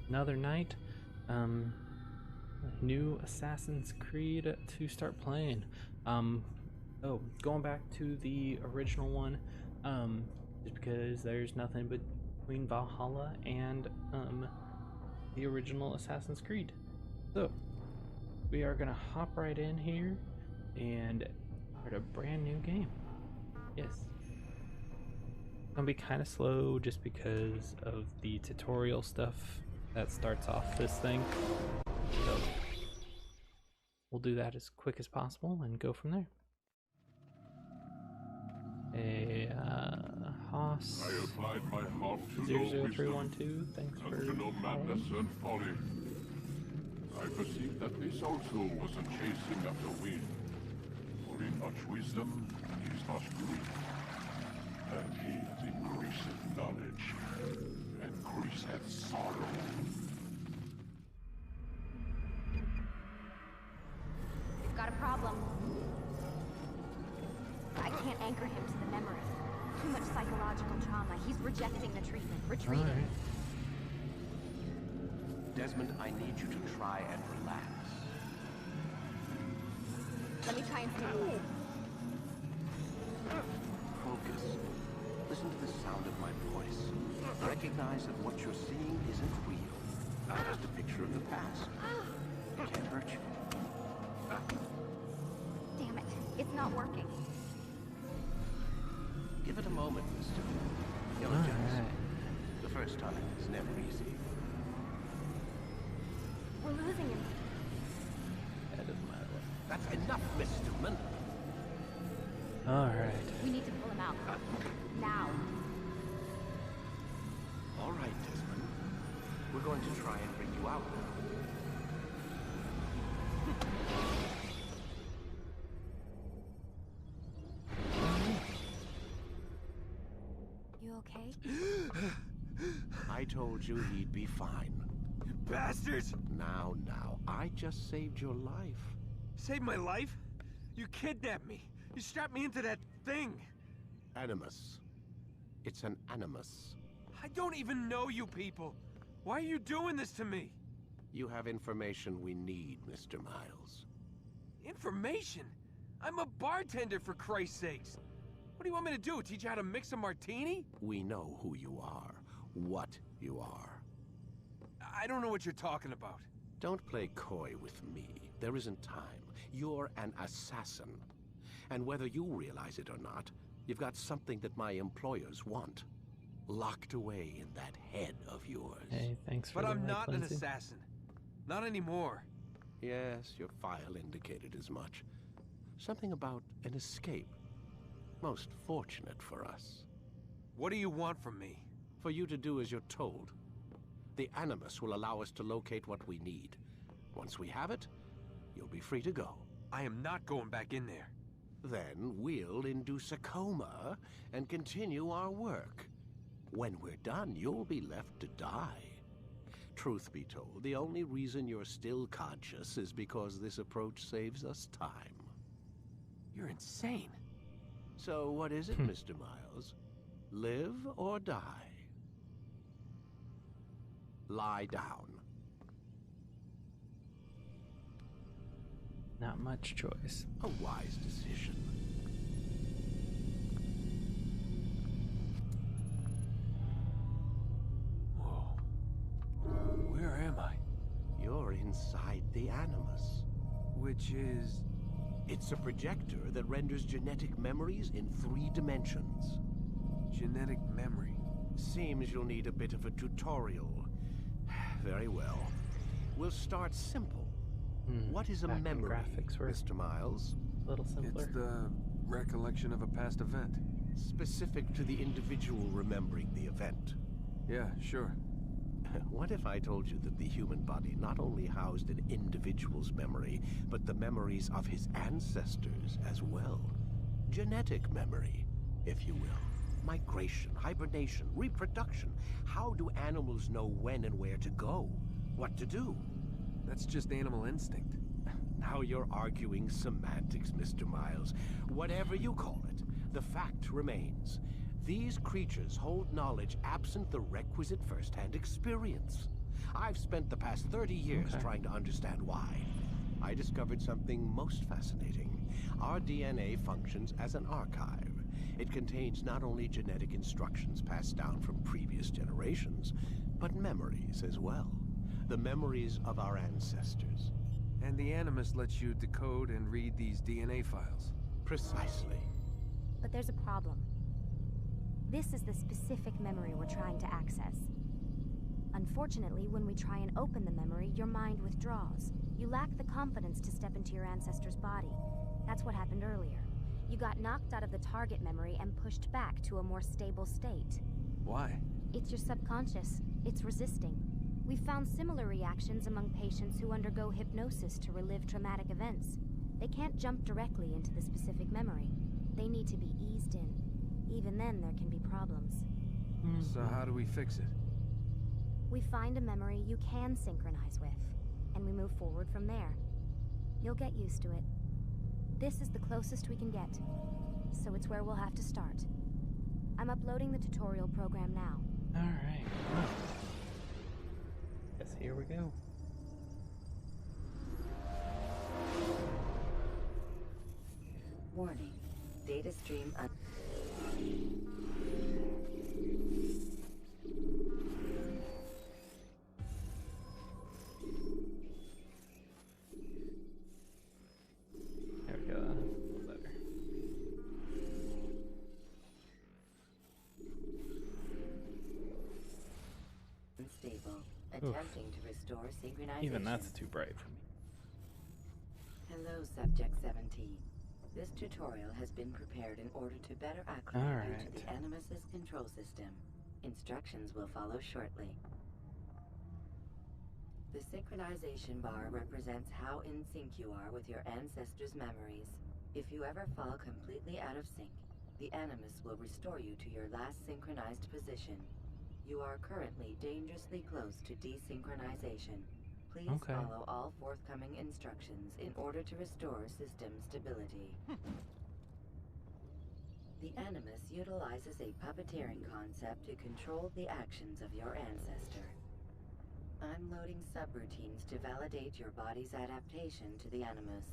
another night. New Assassin's Creed to start playing. Oh, going back to the original one, just because there's nothing between Valhalla and the original Assassin's Creed. So we are gonna hop right in here and start a brand new game. Yes. It's gonna be kind of slow just because of the tutorial stuff that starts off this thing. So we'll do that as quick as possible and go from there. Haas I applied my heart to 00312, thanks for to know following. madness and folly. I perceived that this also was a chasing after wind. For in much wisdom is much grief. And he that increaseth knowledge increaseth sorrow. We've got a problem. I can't anchor him to the memory. Too much psychological trauma. He's rejecting the treatment. Retreating. Alright. Desmond, I need you to try and relax. Let me try and stimulate. Focus. Listen to the sound of my voice. Recognize that what you're seeing isn't real. Not just a picture of the past. It can't hurt you. Damn it. It's not working. Give it a moment, mister. Diligence. Alright. The first time is never easy. We're losing him. That doesn't matter what. That's enough, Miss Stillman. Alright. We need to pull him out. Now. All right, Desmond. We're going to try and bring you out now. You okay? I told you he'd be fine. Bastards! Now, I just saved your life. Saved my life? You kidnapped me. You strapped me into that thing. Animus. It's an animus. I don't even know you people. Why are you doing this to me? You have information we need, Mr. Miles. Information? I'm a bartender, for Christ's sakes. What do you want me to do? Teach you how to mix a martini? We know who you are, what you are. I don't know what you're talking about. Don't play coy with me. There isn't time. You're an assassin. And whether you realize it or not, you've got something that my employers want. Locked away in that head of yours. Hey, thanks for But the I'm like, not an Lindsay. assassin. Not anymore. Yes, your file indicated as much. Something about an escape. Most fortunate for us. What do you want from me? For you to do as you're told. The Animus will allow us to locate what we need. Once we have it, you'll be free to go. I am not going back in there. Then we'll induce a coma and continue our work. When we're done, you'll be left to die. Truth be told, the only reason you're still conscious is because this approach saves us time. You're insane. So what is it, Mr. Miles? Live or die? Lie down. Not much choice. A wise decision. Whoa. Where am I? You're inside the Animus. Which is... It's a projector that renders genetic memories in 3 dimensions. genetic memory. Seems you'll need a bit of a tutorial. Very well. We'll start simple. What is a Back when memory, graphics were Mr. Miles? a little simpler. It's the recollection of a past event. Specific to the individual remembering the event. Yeah, sure. What if I told you that the human body not only housed an individual's memory, but the memories of his ancestors as well? Genetic memory, if you will. Migration, hibernation, reproduction. How do animals know when and where to go? What to do? That's just animal instinct. Now you're arguing semantics, Mr. Miles. Whatever you call it, the fact remains. These creatures hold knowledge absent the requisite first-hand experience. I've spent the past 30 years trying to understand why. I discovered something most fascinating. Our DNA functions as an archive. It contains not only genetic instructions passed down from previous generations, but memories as well. The memories of our ancestors. And the Animus lets you decode and read these DNA files. Precisely. But there's a problem. This is the specific memory we're trying to access. Unfortunately, when we try and open the memory, your mind withdraws. You lack the confidence to step into your ancestor's body. That's what happened earlier. You got knocked out of the target memory and pushed back to a more stable state. Why? It's your subconscious. It's resisting. We've found similar reactions among patients who undergo hypnosis to relive traumatic events. They can't jump directly into the specific memory. They need to be eased in. Even then, there can be problems. So how do we fix it? We find a memory you can synchronize with, and we move forward from there. You'll get used to it. This is the closest we can get, so it's where we'll have to start. I'm uploading the tutorial program now. Alright, well, guess here we go. Warning. Data stream There we go, that's a little better. unstable. Attempting to restore synchronization. Even that's too bright for me. Hello, Subject 17. This tutorial has been prepared in order to better acclimate you to the Animus's control system. Instructions will follow shortly. The synchronization bar represents how in sync you are with your ancestors' memories. If you ever fall completely out of sync, the Animus will restore you to your last synchronized position. You are currently dangerously close to desynchronization. Please follow all forthcoming instructions in order to restore system stability. The Animus utilizes a puppeteering concept to control the actions of your ancestor. I'm loading subroutines to validate your body's adaptation to the Animus.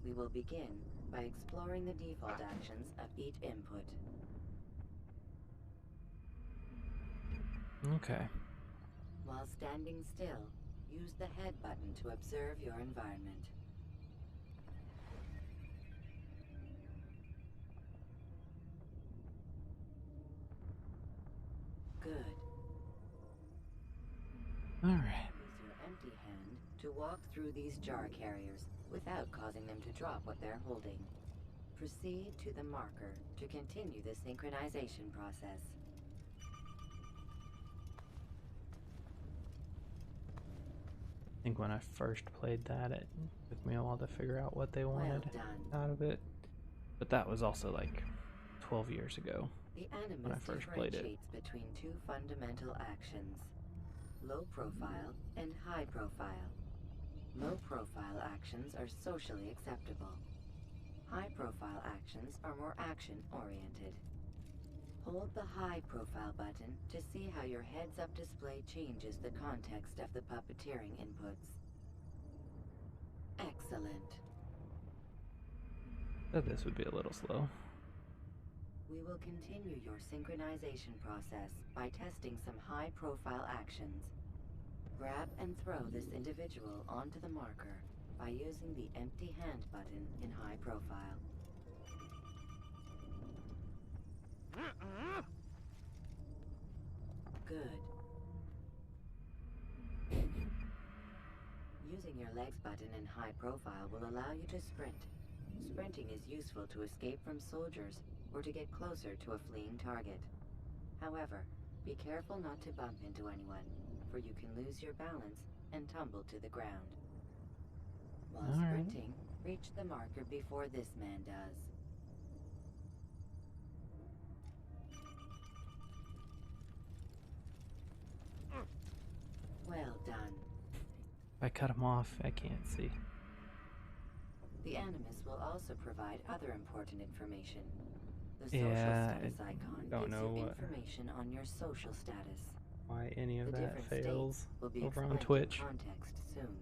We will begin by exploring the default actions of each input. Okay. While standing still, use the head button to observe your environment. Good. Alright. Use your empty hand to walk through these jar carriers without causing them to drop what they're holding. Proceed to the marker to continue the synchronization process. I think when I first played that, it took me a while to figure out what they wanted done. out of it. But that was also like 12 years ago. The Animus when I first played it. differentiates between two fundamental actions: low profile and high profile. Low profile actions are socially acceptable. High profile actions are more action oriented. Hold the high profile button to see how your heads-up display changes the context of the puppeteering inputs. Excellent. Thought this would be a little slow. We will continue your synchronization process by testing some high-profile actions. Grab and throw this individual onto the marker by using the empty hand button in high profile. Good. Using your legs button in high profile will allow you to sprint. Sprinting is useful to escape from soldiers or to get closer to a fleeing target. However, be careful not to bump into anyone, for you can lose your balance and tumble to the ground. While sprinting, reach the marker before this man does. Well done. If I cut him off, I can't see. The Animus will also provide other important information. The social Yeah, status icon don't gives know you what- information on your social status. why any of The that different fails states will be over on explained in Twitch. context soon.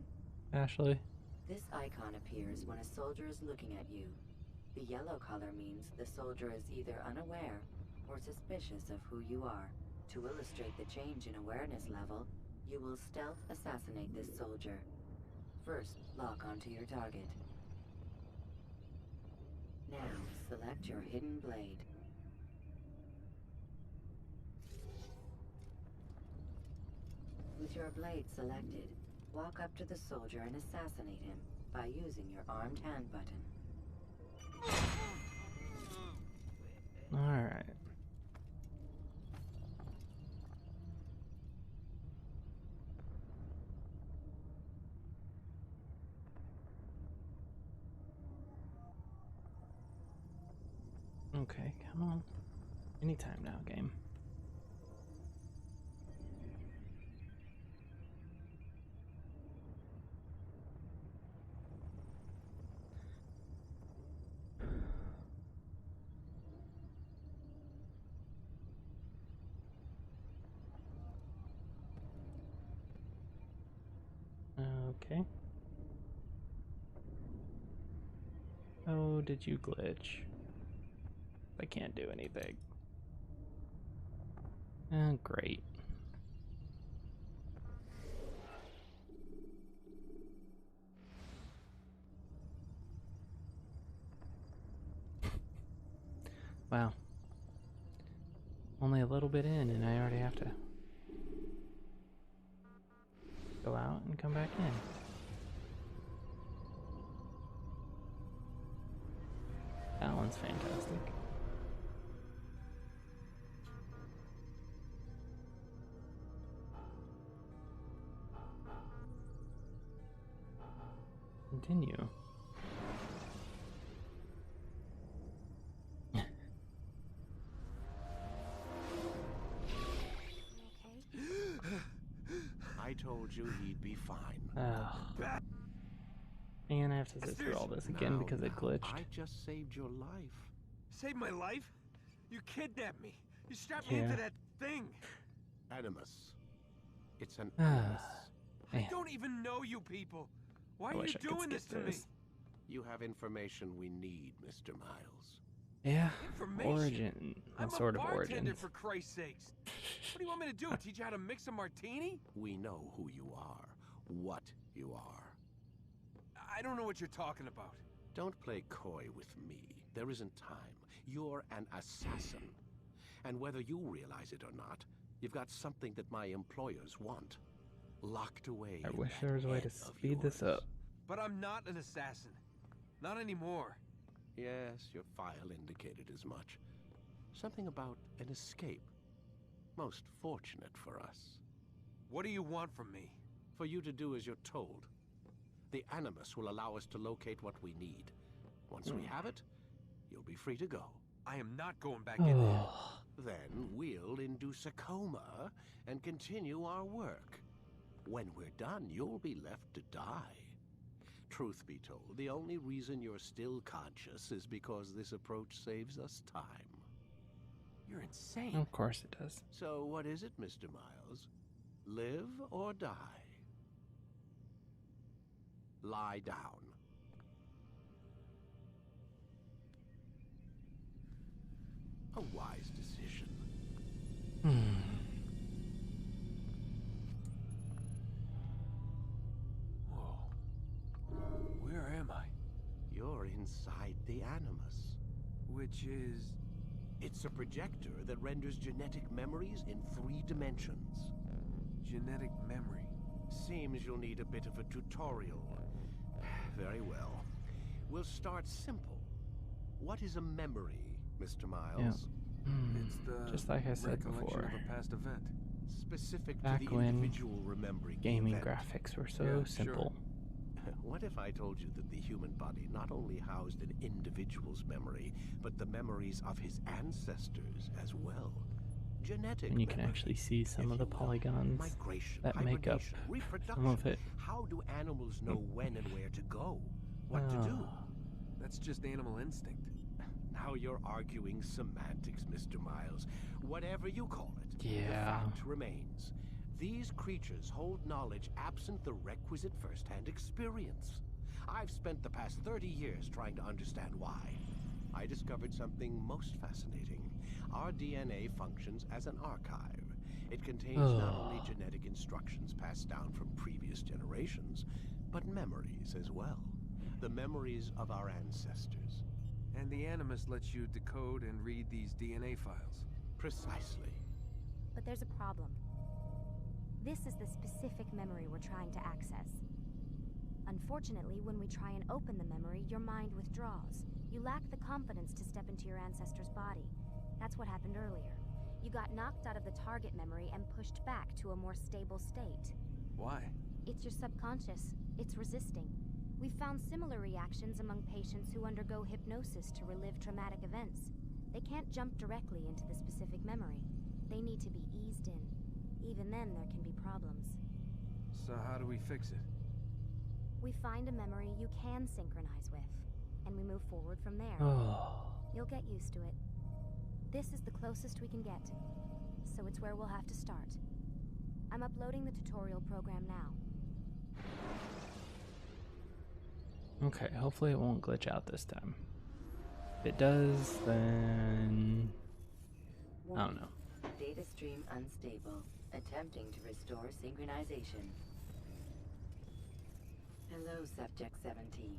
Ashley. This icon appears when a soldier is looking at you. The yellow color means the soldier is either unaware or suspicious of who you are. To illustrate the change in awareness level, you will stealth assassinate this soldier. First, lock onto your target. Now, select your hidden blade. With your blade selected, walk up to the soldier and assassinate him by using your armed hand button. Alright. Okay, come on. Anytime now, game. Okay. Oh, did you glitch? I can't do anything. Oh, great. Wow. Only a little bit in and I already have to go out and come back in. That one's fantastic. Continue. I told you he'd be fine. Oh. And I have to sit through all this again because it glitched. I just saved your life. Saved my life? You kidnapped me. You strapped me into that thing. Animus. It's an animus. I don't even know you people. Why are you doing this to me? You have information we need, Mr. Miles. Yeah. Information? Origin. I'm sort a of bartender, origins. for Christ's sakes. What do you want me to do? Teach you how to mix a martini? We know who you are, what you are. I don't know what you're talking about. Don't play coy with me. There isn't time. You're an assassin. And whether you realize it or not, you've got something that my employers want. Locked away. I wish there was a way to speed this up. But I'm not an assassin. Not anymore. Yes, your file indicated as much. Something about an escape. Most fortunate for us. What do you want from me? For you to do as you're told. The Animus will allow us to locate what we need. Once we have it, you'll be free to go. I am not going back in there. Then we'll induce a coma and continue our work. When we're done, you'll be left to die. Truth be told, the only reason you're still conscious is because this approach saves us time. You're insane. Of course it does. So what is it, Mr. Miles? Live or die? Lie down. A wise decision. Whoa. Where am I? You're inside the Animus. Which is... It's a projector that renders genetic memories in 3 dimensions. genetic memory. Seems you'll need a bit of a tutorial. Very well. We'll start simple. What is a memory, Mr. Miles? It's the just like I said recollection before. of a past event. Specific Back to the when individual remembering the gaming event. graphics were so Yeah, sure. simple. What if I told you that the human body not only housed an individual's memory, but the memories of his ancestors as well? Genetic And you can memory, actually see some if of the you will. polygons Migration, that make up hibernation, reproduction. some of it. How do animals know when and where to go? What to do? That's just animal instinct. Now you're arguing semantics, Mr. Miles. Whatever you call it. Yeah. The fact remains, these creatures hold knowledge absent the requisite first-hand experience. I've spent the past 30 years trying to understand why. I discovered something most fascinating. Our DNA functions as an archive. It contains not only genetic instructions passed down from previous generations, but memories as well. The memories of our ancestors. And the Animus lets you decode and read these DNA files. Precisely. But there's a problem. This is the specific memory we're trying to access. Unfortunately, when we try and open the memory, your mind withdraws. You lack the confidence to step into your ancestor's body. That's what happened earlier. You got knocked out of the target memory and pushed back to a more stable state. Why? It's your subconscious. It's resisting. We've found similar reactions among patients who undergo hypnosis to relive traumatic events. They can't jump directly into the specific memory. They need to be eased in. Even then, there can be problems. So how do we fix it? We find a memory you can synchronize with, and we move forward from there. You'll get used to it. This is the closest we can get, so it's where we'll have to start. I'm uploading the tutorial program now. Okay, hopefully it won't glitch out this time. If it does, then I don't know. Data stream unstable. Attempting to restore synchronization. Hello, Subject 17.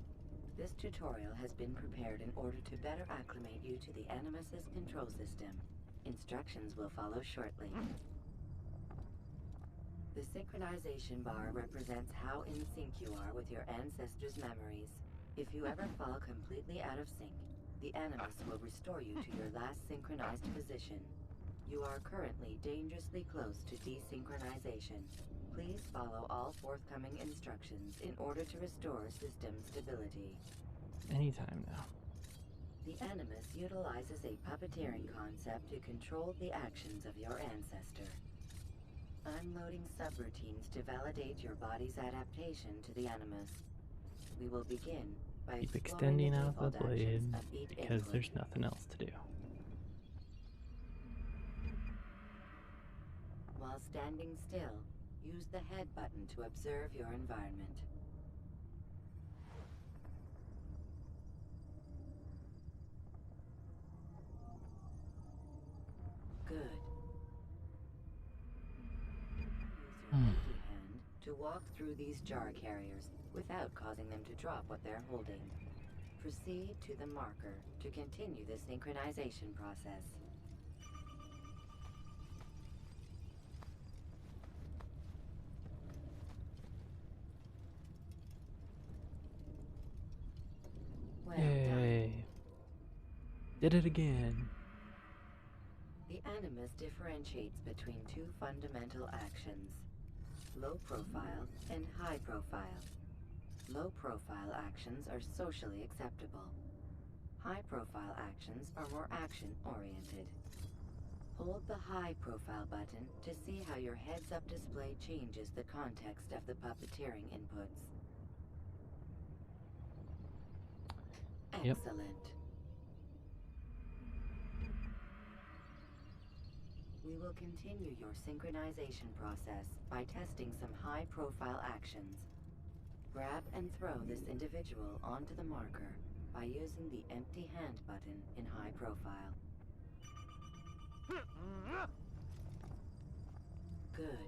This tutorial has been prepared in order to better acclimate you to the Animus's control system. Instructions will follow shortly. The synchronization bar represents how in sync you are with your ancestors' memories. If you ever fall completely out of sync, the Animus will restore you to your last synchronized position. You are currently dangerously close to desynchronization. Please follow all forthcoming instructions in order to restore system stability. Anytime now. The Animus utilizes a puppeteering concept to control the actions of your ancestor. I'm loading subroutines to validate your body's adaptation to the Animus. We will begin by Keep exploring extending the out the default actions blade of each because input. there's nothing else to do. While standing still, use the head button to observe your environment. Good. Use your empty hand to walk through these jar carriers without causing them to drop what they're holding. Proceed to the marker to continue the synchronization process. Well done. Yay. Did it again. The Animus differentiates between two fundamental actions, low profile and high profile. Low profile actions are socially acceptable. High profile actions are more action oriented. Hold the high profile button to see how your heads up display changes the context of the puppeteering inputs. Yep. Excellent. We will continue your synchronization process by testing some high-profile actions. Grab and throw this individual onto the marker by using the empty hand button in high profile. Good.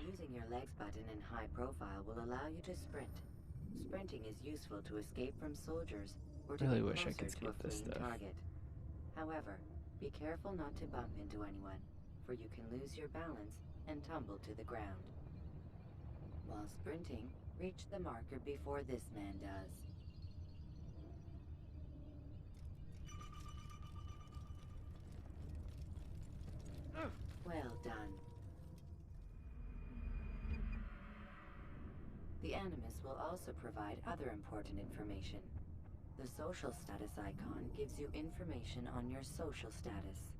Using your legs button in high profile will allow you to sprint. Sprinting is useful to escape from soldiers or to Really get wish I closer could to a skip this fleeing stuff. target. However, be careful not to bump into anyone, for you can lose your balance and tumble to the ground. While sprinting, reach the marker before this man does. Well done. The Animus will also provide other important information. The social status icon gives you information on your social status.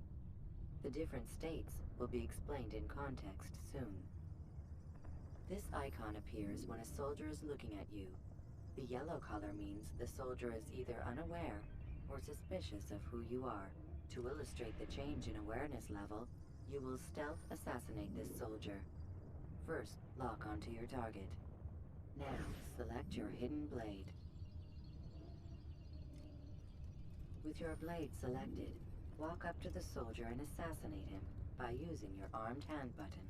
The different states will be explained in context soon. This icon appears when a soldier is looking at you. The yellow color means the soldier is either unaware or suspicious of who you are. To illustrate the change in awareness level, you will stealth assassinate this soldier. First, lock onto your target. Now, select your hidden blade. With your blade selected, walk up to the soldier and assassinate him by using your armed hand button.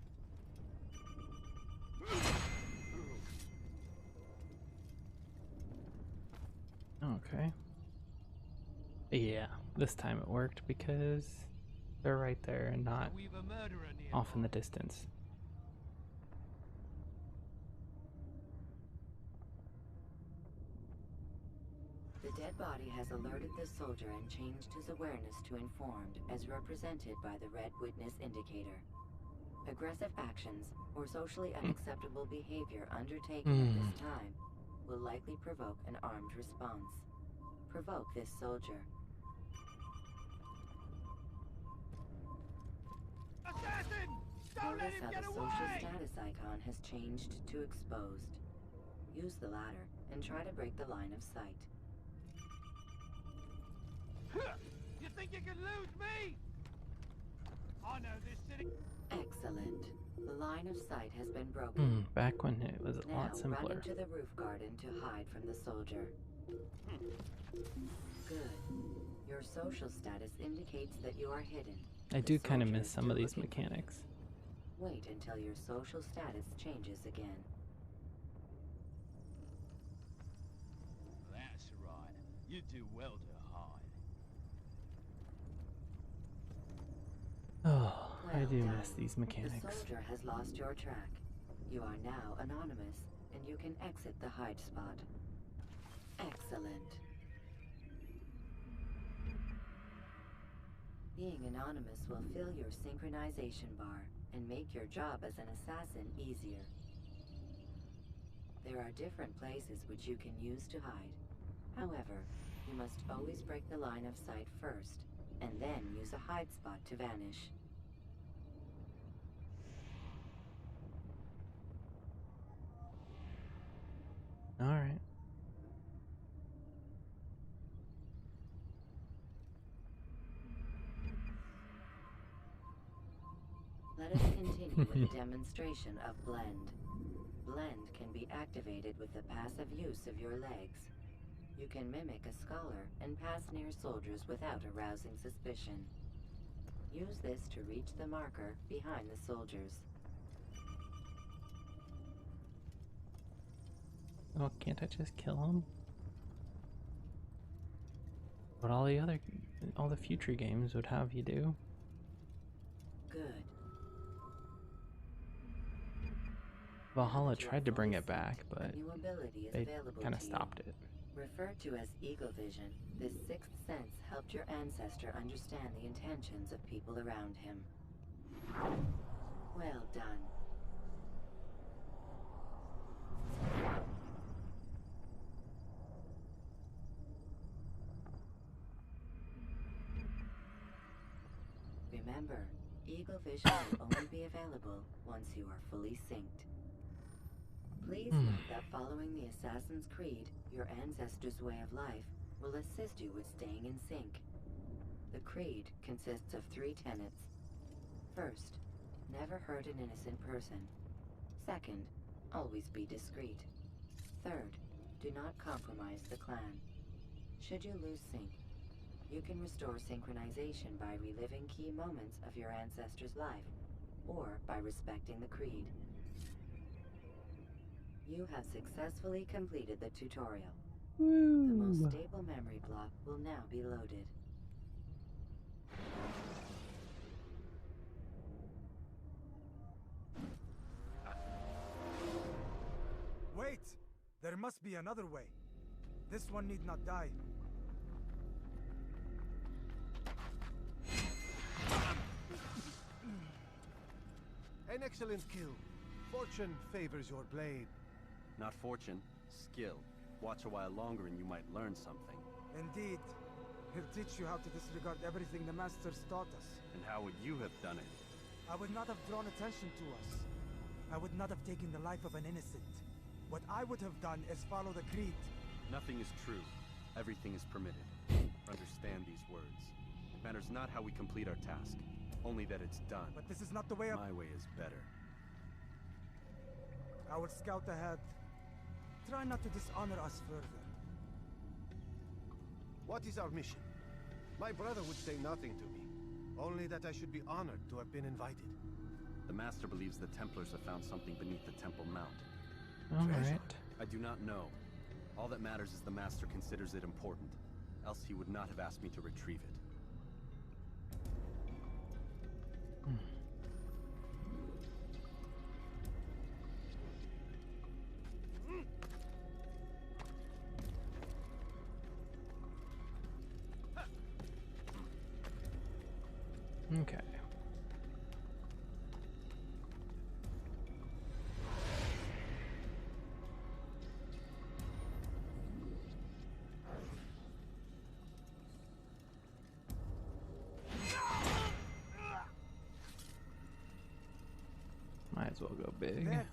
Okay. Yeah, this time it worked because they're right there and not We've a murderer nearby. off in the distance. The dead body has alerted the soldier and changed his awareness to informed, as represented by the red witness indicator. Aggressive actions or socially unacceptable behavior undertaken at this time will likely provoke an armed response. Provoke this soldier. Assassin! Don't let Notice him how get the social away! status icon has changed to exposed. Use the latter and try to break the line of sight. You think you can lose me? I know this city. Excellent. The line of sight has been broken. Back when it was a Now lot run simpler. into the roof garden to hide from the soldier. Good. Your social status indicates that you are hidden. I The do kind of soldier miss is some of still these looking for you. mechanics. Wait until your social status changes again. That's right. You do well to hide. Oh, I Well do done. miss these The mechanics. soldier has lost your track. You are now anonymous, and you can exit the hide spot. Excellent. Being anonymous will fill your synchronization bar and make your job as an assassin easier. There are different places which you can use to hide. However, you must always break the line of sight first, and then use a hide spot to vanish. Alright. Let us continue with a demonstration of Blend. Blend can be activated with the passive use of your legs. You can mimic a scholar and pass near soldiers without arousing suspicion. Use this to reach the marker behind the soldiers. Oh, can't I just kill him? What all the future games would have you do? Good. Valhalla Now that you are tried to bring fully it back, synced, but a new ability is they available kind of to you. stopped it. Referred to as egovision, this sixth sense helped your ancestor understand the intentions of people around him. Well done. Remember, egovision will only be available once you are fully synced. Please note that following the Assassin's Creed, your ancestors' way of life will assist you with staying in sync. The creed consists of 3 tenets. First, never hurt an innocent person. Second, always be discreet. Third, do not compromise the clan. Should you lose sync, you can restore synchronization by reliving key moments of your ancestor's life, or by respecting the creed. You have successfully completed the tutorial. The most stable memory block will now be loaded. Wait! There must be another way. This one need not die. An excellent kill. Fortune favors your blade. Not fortune, skill. Watch a while longer and you might learn something. Indeed. He'll teach you how to disregard everything the Masters taught us. And how would you have done it? I would not have drawn attention to us. I would not have taken the life of an innocent. What I would have done is follow the creed. Nothing is true. Everything is permitted. Understand these words. Matters not how we complete our task, only that it's done. But this is not the way of... My way is better. I will scout ahead. Try not to dishonor us further. What is our mission? My brother would say nothing to me. Only that I should be honored to have been invited. The Master believes the Templars have found something beneath the Temple Mount. Alright. I do not know. All that matters is the Master considers it important. Else he would not have asked me to retrieve it. Okay. Might as well go big. There.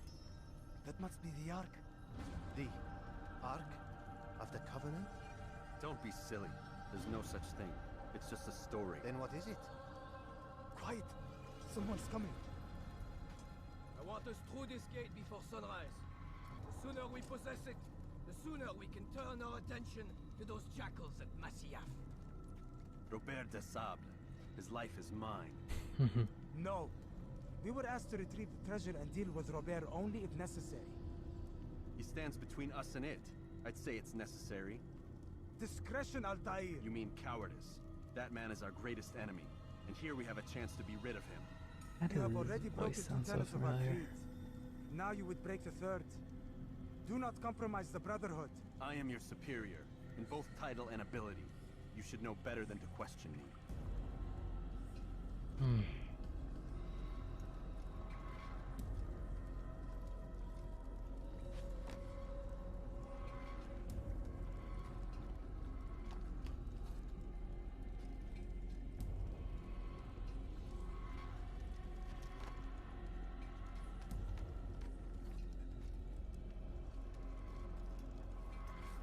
That must be the Ark. The Ark of the Covenant? Don't be silly. There's no such thing. It's just a story. Then what is it? Quiet! Someone's coming. I want us through this gate before sunrise. The sooner we possess it, the sooner we can turn our attention to those jackals at Masyaf. Robert de Sable. His life is mine. No. We were asked to retrieve the treasure and deal with Robert only if necessary. He stands between us and it. I'd say it's necessary. Discretion, Altair! You mean cowardice. That man is our greatest enemy, and here we have a chance to be rid of him. That You have already voice broken two sounds so tenets of our familiar. creed. Now you would break the third. Do not compromise the Brotherhood. I am your superior, in both title and ability. You should know better than to question me.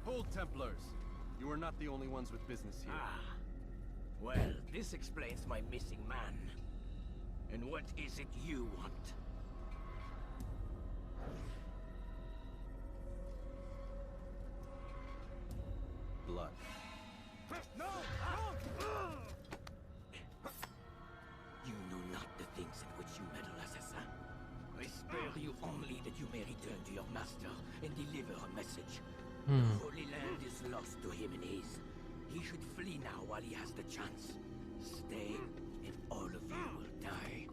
Hold, Templars! You are not the only ones with business here. Ah. Well, this explains my missing man. And what is it you want? Blood. No! You know not the things in which you meddle, assassin. I spare you only that you may return to your master and deliver a message. The Holy Land is lost to him and his. He should flee now while he has the chance. Stay, and all of you will die.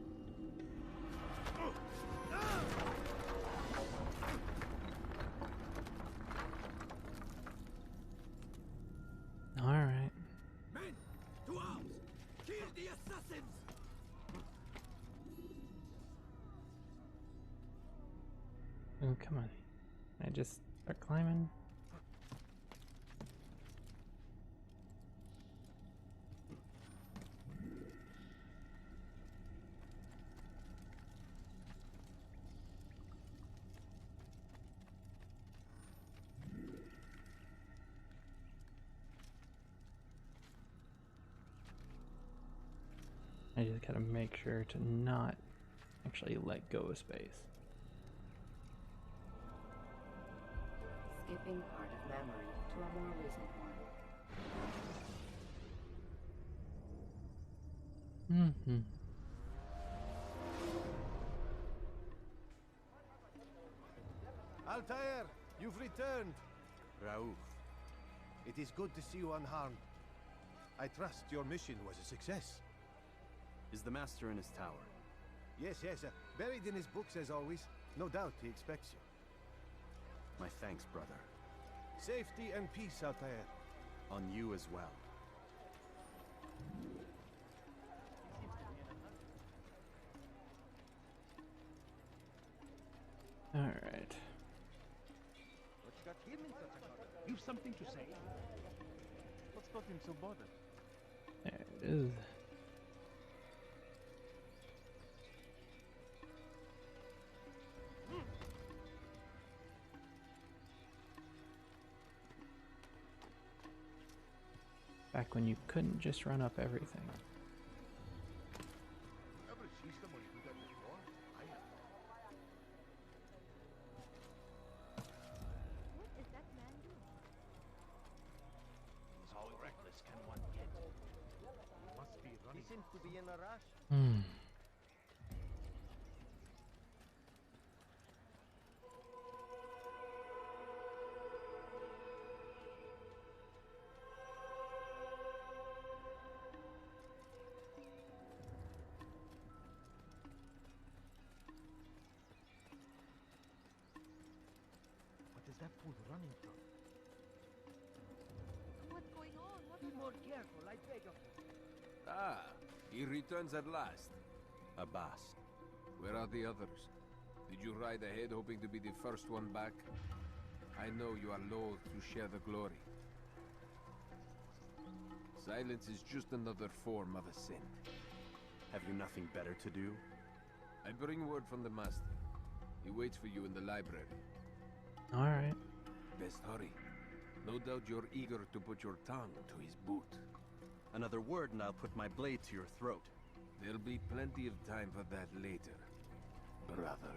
Alright. Men, to arms! Kill the assassins! Oh, come on. I just start climbing. I just gotta make sure to not actually let go of space. Skipping part of memory to a more recent one. Altair, you've returned. Raouf. It is good to see you unharmed. I trust your mission was a success. Is the Master in his tower? Yes, buried in his books as always. No doubt he expects you. My thanks, brother. Safety and peace, Altair. On you as well. Alright. What's got him in such a hurry? You've something to say? What's got him so bothered? There it is. Back when you couldn't just run up everything. What is that man doing? How reckless can one get? Must be running. He seems to be in a rush. What is that fool running from? What's going on? Be more careful, I beg of you. Ah, he returns at last. Abbas. Where are the others? Did you ride ahead hoping to be the first one back? I know you are loath to share the glory. Silence is just another form of a sin. Have you nothing better to do? I bring word from the Master. He waits for you in the library. Alright. Best hurry. No doubt you're eager to put your tongue to his boot. Another word and I'll put my blade to your throat. There'll be plenty of time for that later, brother.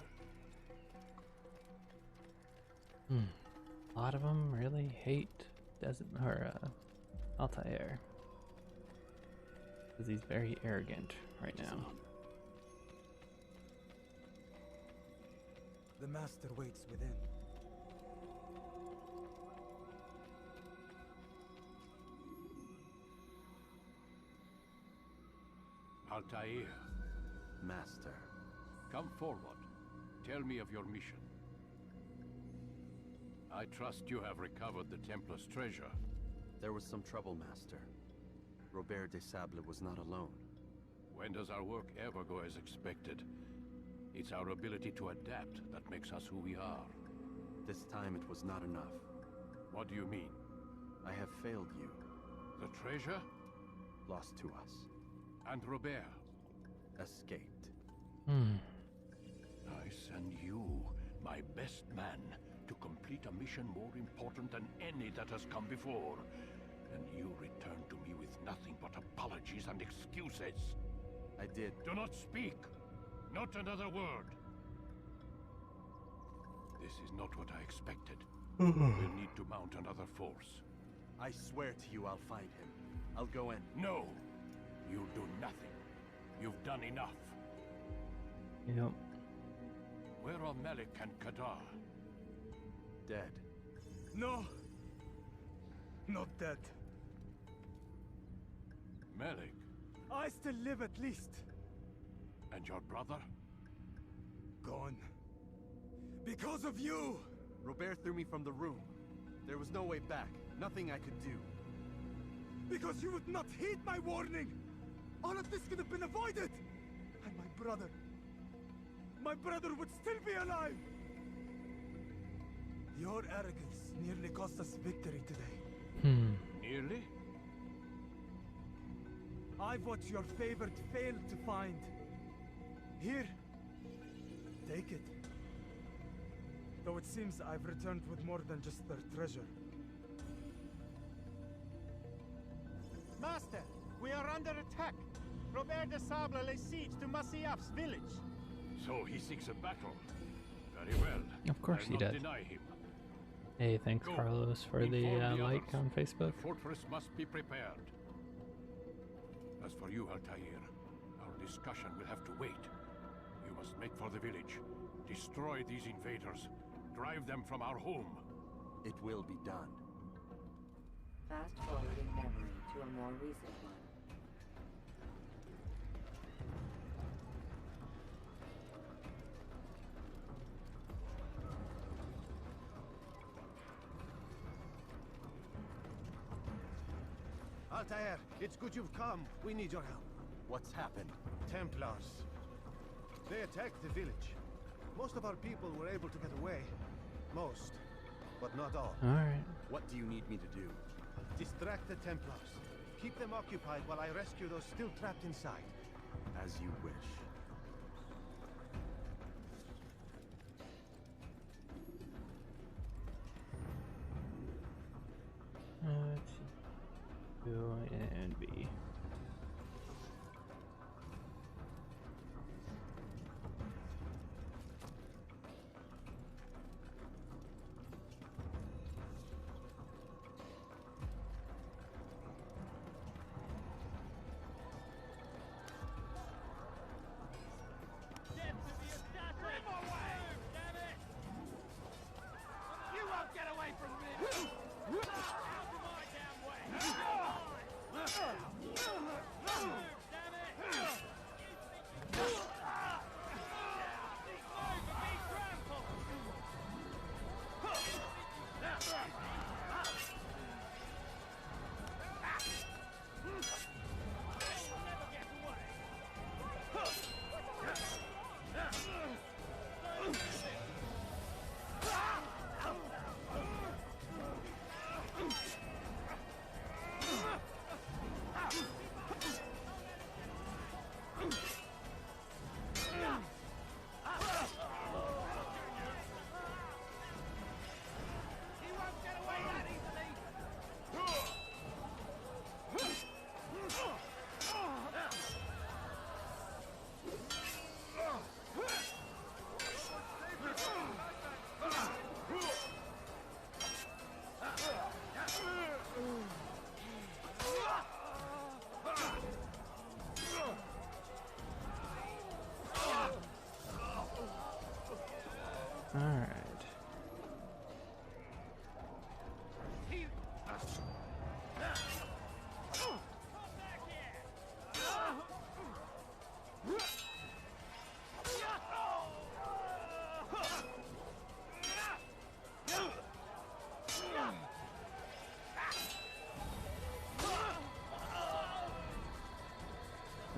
A lot of them really hate Altair. Because he's very arrogant right now. The master waits within. Altair, Master. come forward. Tell me of your mission. I trust you have recovered the Templar's treasure. There was some trouble, Master. Robert de Sable was not alone. When does our work ever go as expected? It's our ability to adapt that makes us who we are. This time it was not enough. What do you mean? I have failed you. The treasure? Lost to us. And Robert? Escaped. I send you, my best man, to complete a mission more important than any that has come before. And you return to me with nothing but apologies and excuses. I did. Do not speak! Not another word! This is not what I expected. We'll need to mount another force. I swear to you I'll find him. I'll go in. No! You'll do nothing. You've done enough. Yep. Where are Melik and Kadar? Dead. No! Not dead. Melik? I still live at least. And your brother? Gone. Because of you! Robert threw me from the room. There was no way back. Nothing I could do. Because you would not heed my warning! All of this could have been avoided! And my brother would still be alive! Your arrogance nearly cost us victory today. Nearly? I've what your favored failed to find. Here. Take it. Though it seems I've returned with more than just their treasure. Master, we are under attack. Robert de Sable lays siege to Masyaf's village. So he seeks a battle. Very well. Of course I'll he not does. deny him. Hey, thanks Go. Carlos for the Inform the like others. on Facebook. The fortress must be prepared. As for you, Altair, our discussion will have to wait. You must make for the village. Destroy these invaders. Drive them from our home. It will be done. Fast forwarding memory to a more recent one. Altair, it's good you've come. We need your help. What's happened? Templars. They attacked the village. Most of our people were able to get away. Most, but not all. Alright. What do you need me to do? Distract the Templars. Keep them occupied while I rescue those still trapped inside. As you wish. Let's see. Alright.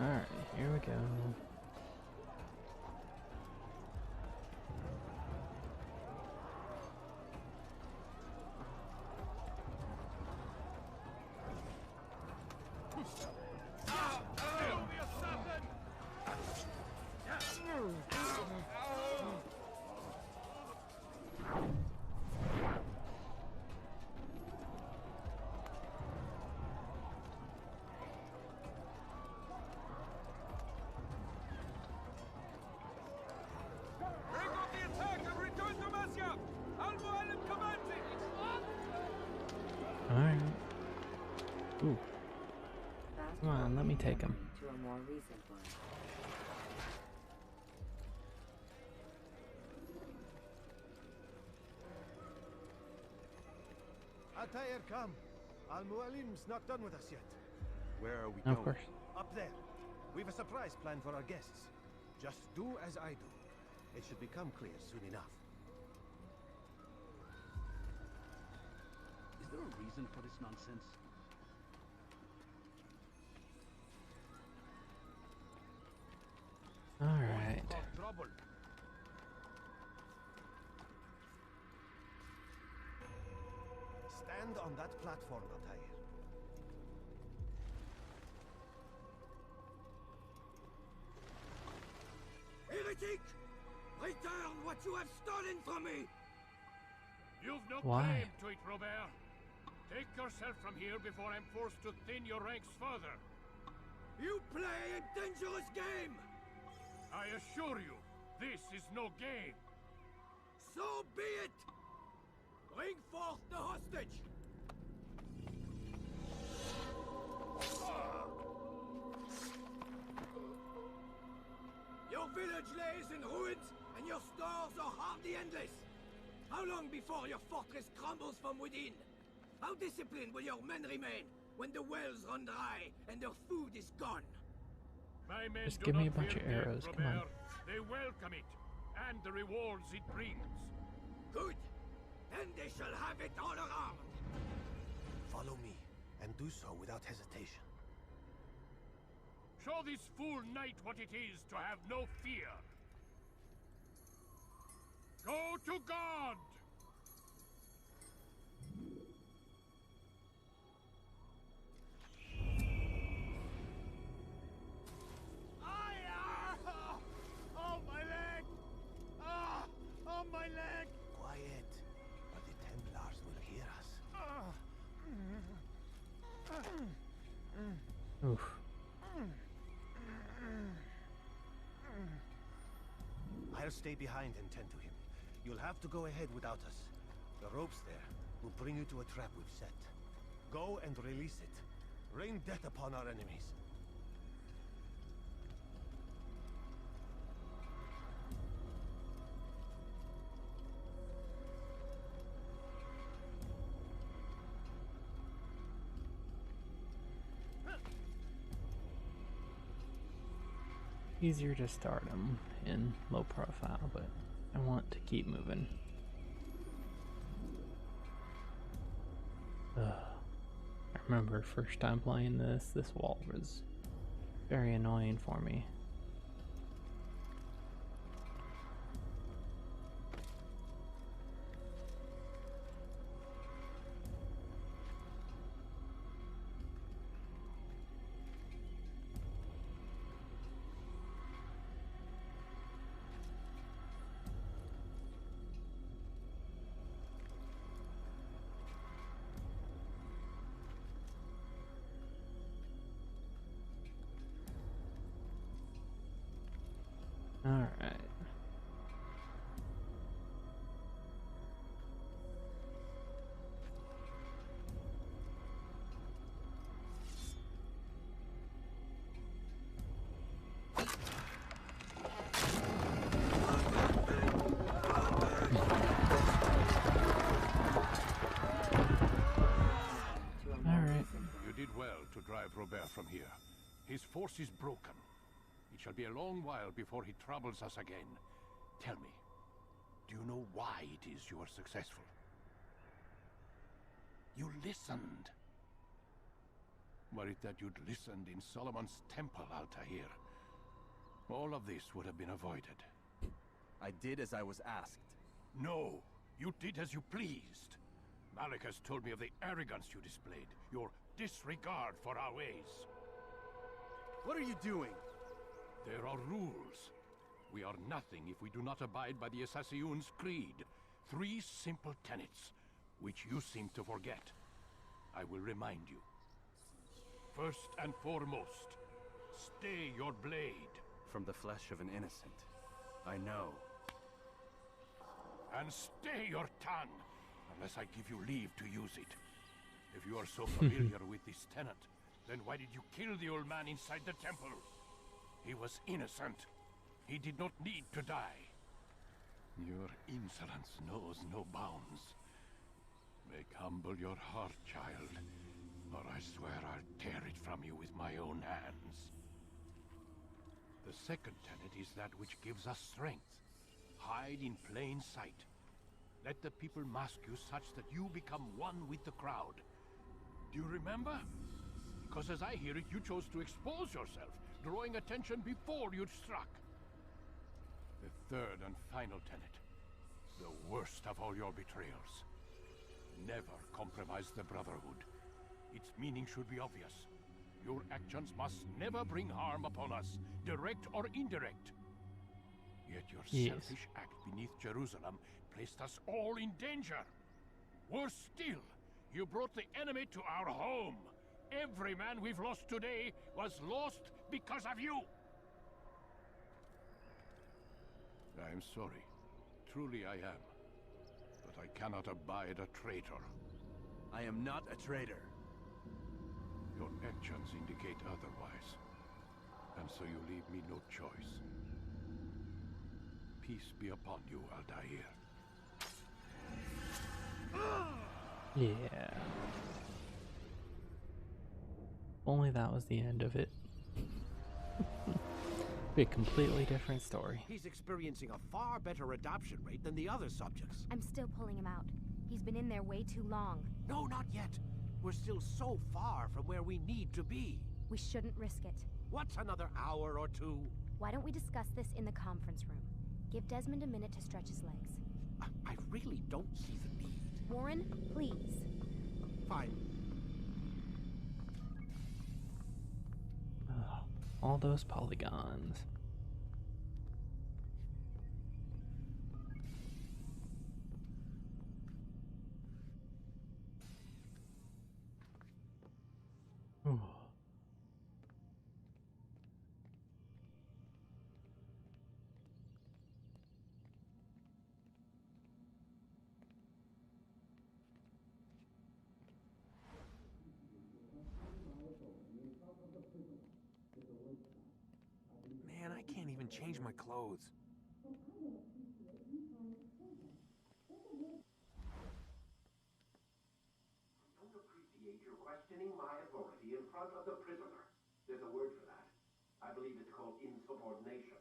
Alright, here we go. Alright. Ooh. Come on, let me take him. To a more recent one. Altair, come. Al-Mualim's not done with us yet. Where are we Of going? course. Up there. We've a surprise planned for our guests. Just do as I do. It should become clear soon enough. Is there a reason for this nonsense? Alright. Trouble. Stand on that platform, Altair. Heretic! Return what you have stolen from me! You've no Why? claim to it, Robert. Take yourself from here before I'm forced to thin your ranks further. You play a dangerous game! I assure you, this is no game. So be it! Bring forth the hostage! Your village lays in ruins, and your stores are hardly endless. How long before your fortress crumbles from within? How disciplined will your men remain when the wells run dry and their food is gone? My men Just do give me not a bunch fear of death, arrows, come on. Robert. They welcome it, and the rewards it brings. Good. Then they shall have it all around. Follow me, and do so without hesitation. Show this fool knight what it is to have no fear. Go to God! Oh, my leg! Ah! Oh, my leg! Quiet, or the Templars will hear us. Oof. I'll stay behind and tend to him. You'll have to go ahead without us. The ropes there will bring you to a trap we've set. Go and release it. Rain death upon our enemies. Easier to start them in low profile, but I want to keep moving. I remember first time playing this wall was very annoying for me. Alright. force is broken. It shall be a long while before he troubles us again. Tell me, do you know why it is you are successful? You listened. Were it that you'd listened in Solomon's temple, Altair, all of this would have been avoided. I did as I was asked. No, you did as you pleased. Malik has told me of the arrogance you displayed, your disregard for our ways. What are you doing? There are rules. We are nothing if we do not abide by the Assassiyun's creed. 3 simple tenets, which you seem to forget. I will remind you. First and foremost, stay your blade. From the flesh of an innocent. I know. And stay your tongue, unless I give you leave to use it. If you are so familiar with this tenet, then why did you kill the old man inside the temple? He was innocent. He did not need to die. Your insolence knows no bounds. Make humble your heart, child, or I swear I'll tear it from you with my own hands. The second tenet is that which gives us strength. Hide in plain sight. Let the people mask you such that you become one with the crowd. Do you remember? Because as I hear it, you chose to expose yourself, drawing attention before you'd struck. The third and final tenet. The worst of all your betrayals. Never compromise the Brotherhood. Its meaning should be obvious. Your actions must never bring harm upon us, direct or indirect. Yet your selfish act beneath Jerusalem placed us all in danger. Worse still, you brought the enemy to our home. Every man we've lost today was lost because of you. I am sorry. Truly I am. But I cannot abide a traitor. I am not a traitor. Your actions indicate otherwise. And so you leave me no choice. Peace be upon you, Altair. Yeah. Only that was the end of it. Be a completely different story. He's experiencing a far better adoption rate than the other subjects. I'm still pulling him out. He's been in there way too long. No, not yet. We're still so far from where we need to be. We shouldn't risk it. What's another hour or 2? Why don't we discuss this in the conference room? Give Desmond a minute to stretch his legs. I really don't see the need. Warren, please. Fine. Ugh, all those polygons. Ooh. Man, I can't even change my clothes. Don't appreciate your questioning my authority in front of the prisoner. There's a word for that. I believe it's called insubordination.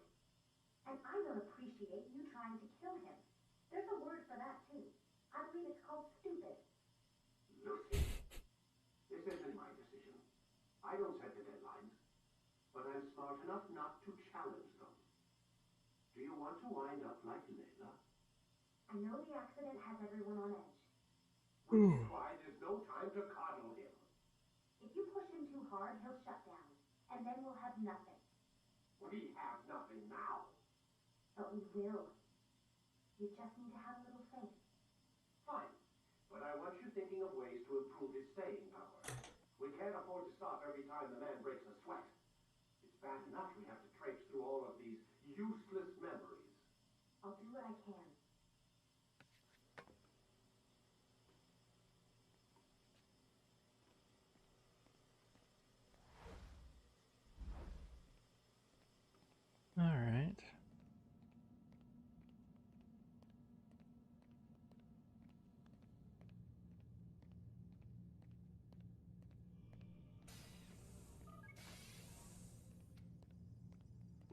And I don't appreciate you trying to kill him. There's a word for that, too. I believe it's called stupid. Lucy, this isn't my decision. I don't set the deadlines. But I'm smart enough not to challenge them. Do you want to wind up like Layla? I know the accident has everyone on edge. Which is why there's no time to coddle him. If you push him too hard, he'll shut down. And then we'll have nothing. We have nothing now. But we will. You just need to have a little faith. Fine. But I want you thinking of ways to improve his staying power. We can't afford to stop every time the man breaks a sweat. It's bad enough we have to traipse through all of these useless memories. I'll do what I can. All right.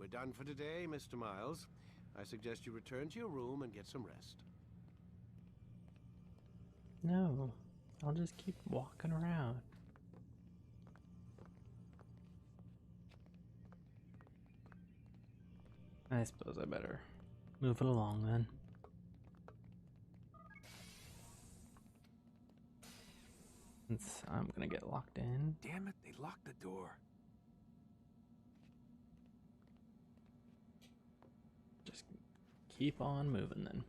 We're done for today, Mr. Miles. I suggest you return to your room and get some rest. No, I'll just keep walking around. I suppose I better move it along then. Since I'm gonna get locked in. Damn it, they locked the door. Just keep on moving then.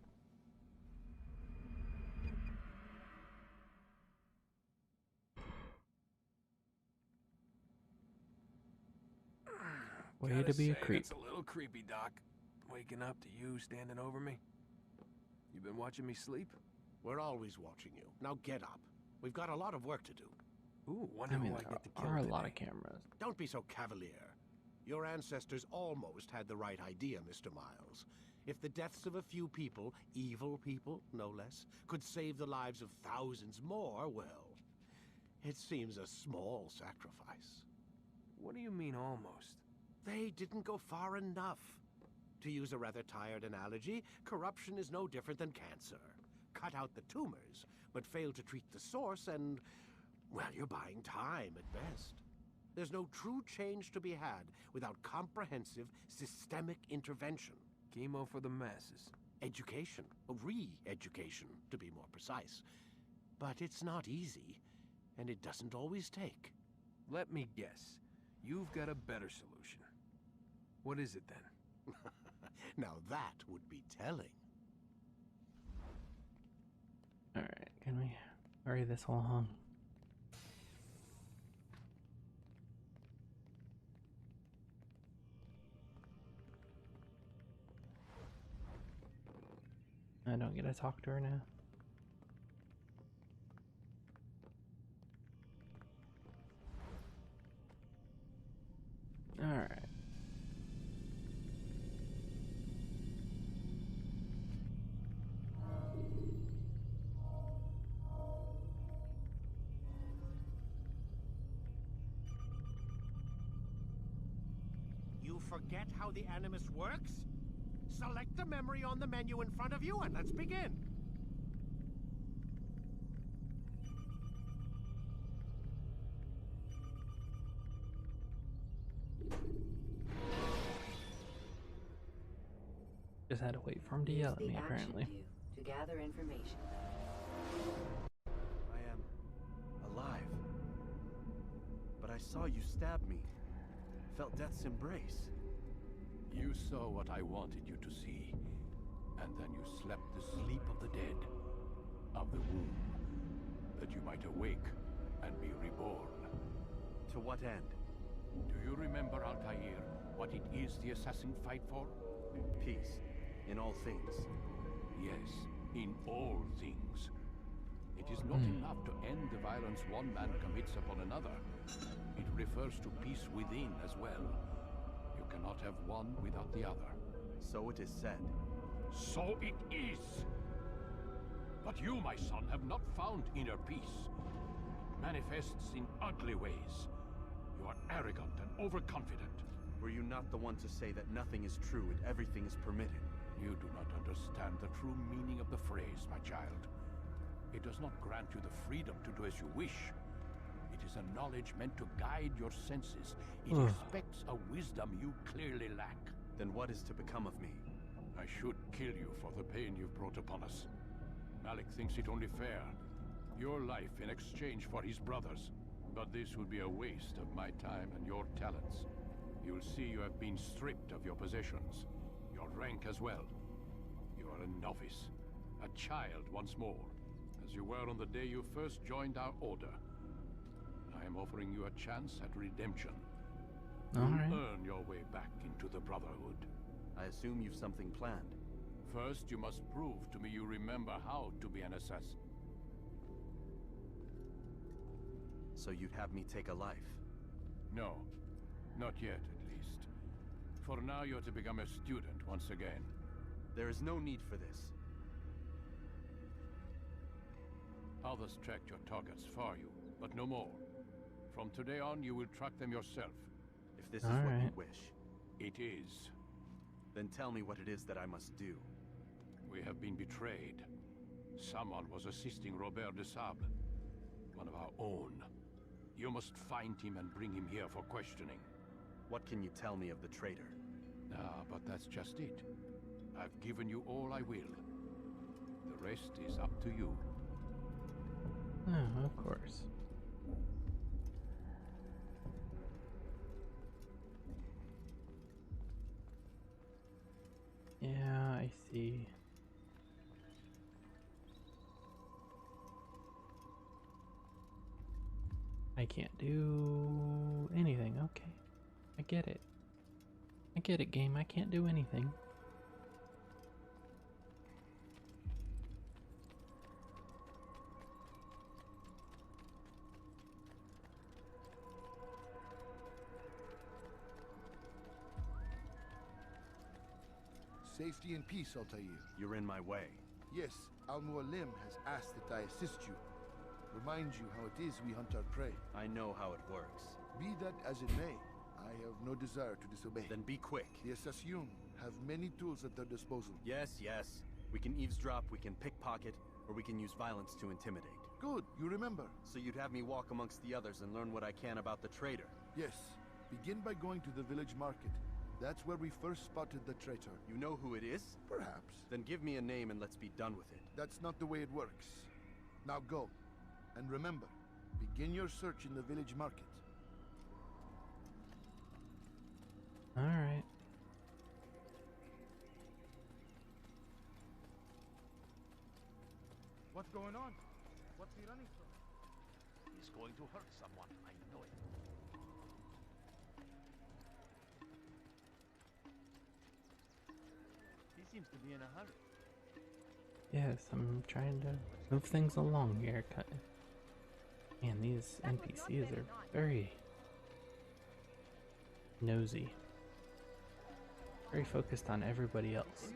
Way to be a creep. It's a little creepy, Doc. Waking up to you standing over me. You been watching me sleep? We're always watching you. Now get up. We've got a lot of work to do. Ooh, wonder who I get to kill there are a today. lot of cameras. Don't be so cavalier. Your ancestors almost had the right idea, Mr. Miles. If the deaths of a few people, evil people, no less, could save the lives of thousands more, well, it seems a small sacrifice. What do you mean almost? They didn't go far enough. To use a rather tired analogy, corruption is no different than cancer. Cut out the tumors, but fail to treat the source and, well, you're buying time at best. There's no true change to be had without comprehensive, systemic intervention. Chemo for the masses. Education, re-education, to be more precise. But it's not easy, and it doesn't always take. Let me guess. You've got a better solution. What is it then? Now that would be telling. Alright, can we hurry this along? I don't get to talk to her now. Alright. You forget how the Animus works? Select the memory on the menu in front of you and let's begin. Just had to wait for him to yell at me, apparently. To gather information. I am alive. But I saw you stab me. Felt death's embrace. You saw what I wanted you to see, and then you slept the sleep of the dead, of the womb, that you might awake and be reborn. To what end? Do you remember, Altair, what it is the assassin fight for? Peace. In all things. Yes, in all things. It is not enough to end the violence one man commits upon another. It refers to peace within as well. You cannot have one without the other. So it is said. So it is! But you, my son, have not found inner peace. It manifests in ugly ways. You are arrogant and overconfident. Were you not the one to say that nothing is true and everything is permitted? You do not understand the true meaning of the phrase, my child. It does not grant you the freedom to do as you wish. It is a knowledge meant to guide your senses. It expects a wisdom you clearly lack. Then what is to become of me? I should kill you for the pain you've brought upon us. Malik thinks it only fair. Your life in exchange for his brother's. But this would be a waste of my time and your talents. You'll see you have been stripped of your possessions. Your rank as well. You are a novice. A child once more. As you were on the day you first joined our order. I am offering you a chance at redemption. Alright. Earn your way back into the Brotherhood. I assume you've something planned. First, you must prove to me you remember how to be an assassin. So you'd have me take a life? No. Not yet, at least. For now, you're to become a student once again. There is no need for this. Others tracked your targets for you, but no more. From today on, you will track them yourself. If this is what you wish. It is. Then tell me what it is that I must do. We have been betrayed. Someone was assisting Robert de Sable, one of our own. You must find him and bring him here for questioning. What can you tell me of the traitor? Ah, but that's just it. I've given you all I will. The rest is up to you. Oh, of course. Yeah, I see. I can't do anything. Okay. I get it. I get it, game. I can't do anything. Safety and peace, Altair. You're in my way. Yes, Al-Mualim has asked that I assist you. Remind you how it is we hunt our prey. I know how it works. Be that as it may, I have no desire to disobey. Then be quick. The Assassin have many tools at their disposal. Yes, yes. We can eavesdrop, we can pickpocket, or we can use violence to intimidate. Good, you remember. So you'd have me walk amongst the others and learn what I can about the traitor? Yes. Begin by going to the village market. That's where we first spotted the traitor. You know who it is? Perhaps. Then give me a name and let's be done with it. That's not the way it works. Now go. And remember, begin your search in the village market. Alright. What's going on? What's he running from? He's going to hurt someone, I know it. He seems to be in a hurry. Yes, I'm trying to move things along here. Man, these NPCs are very nosy. Very focused on everybody else.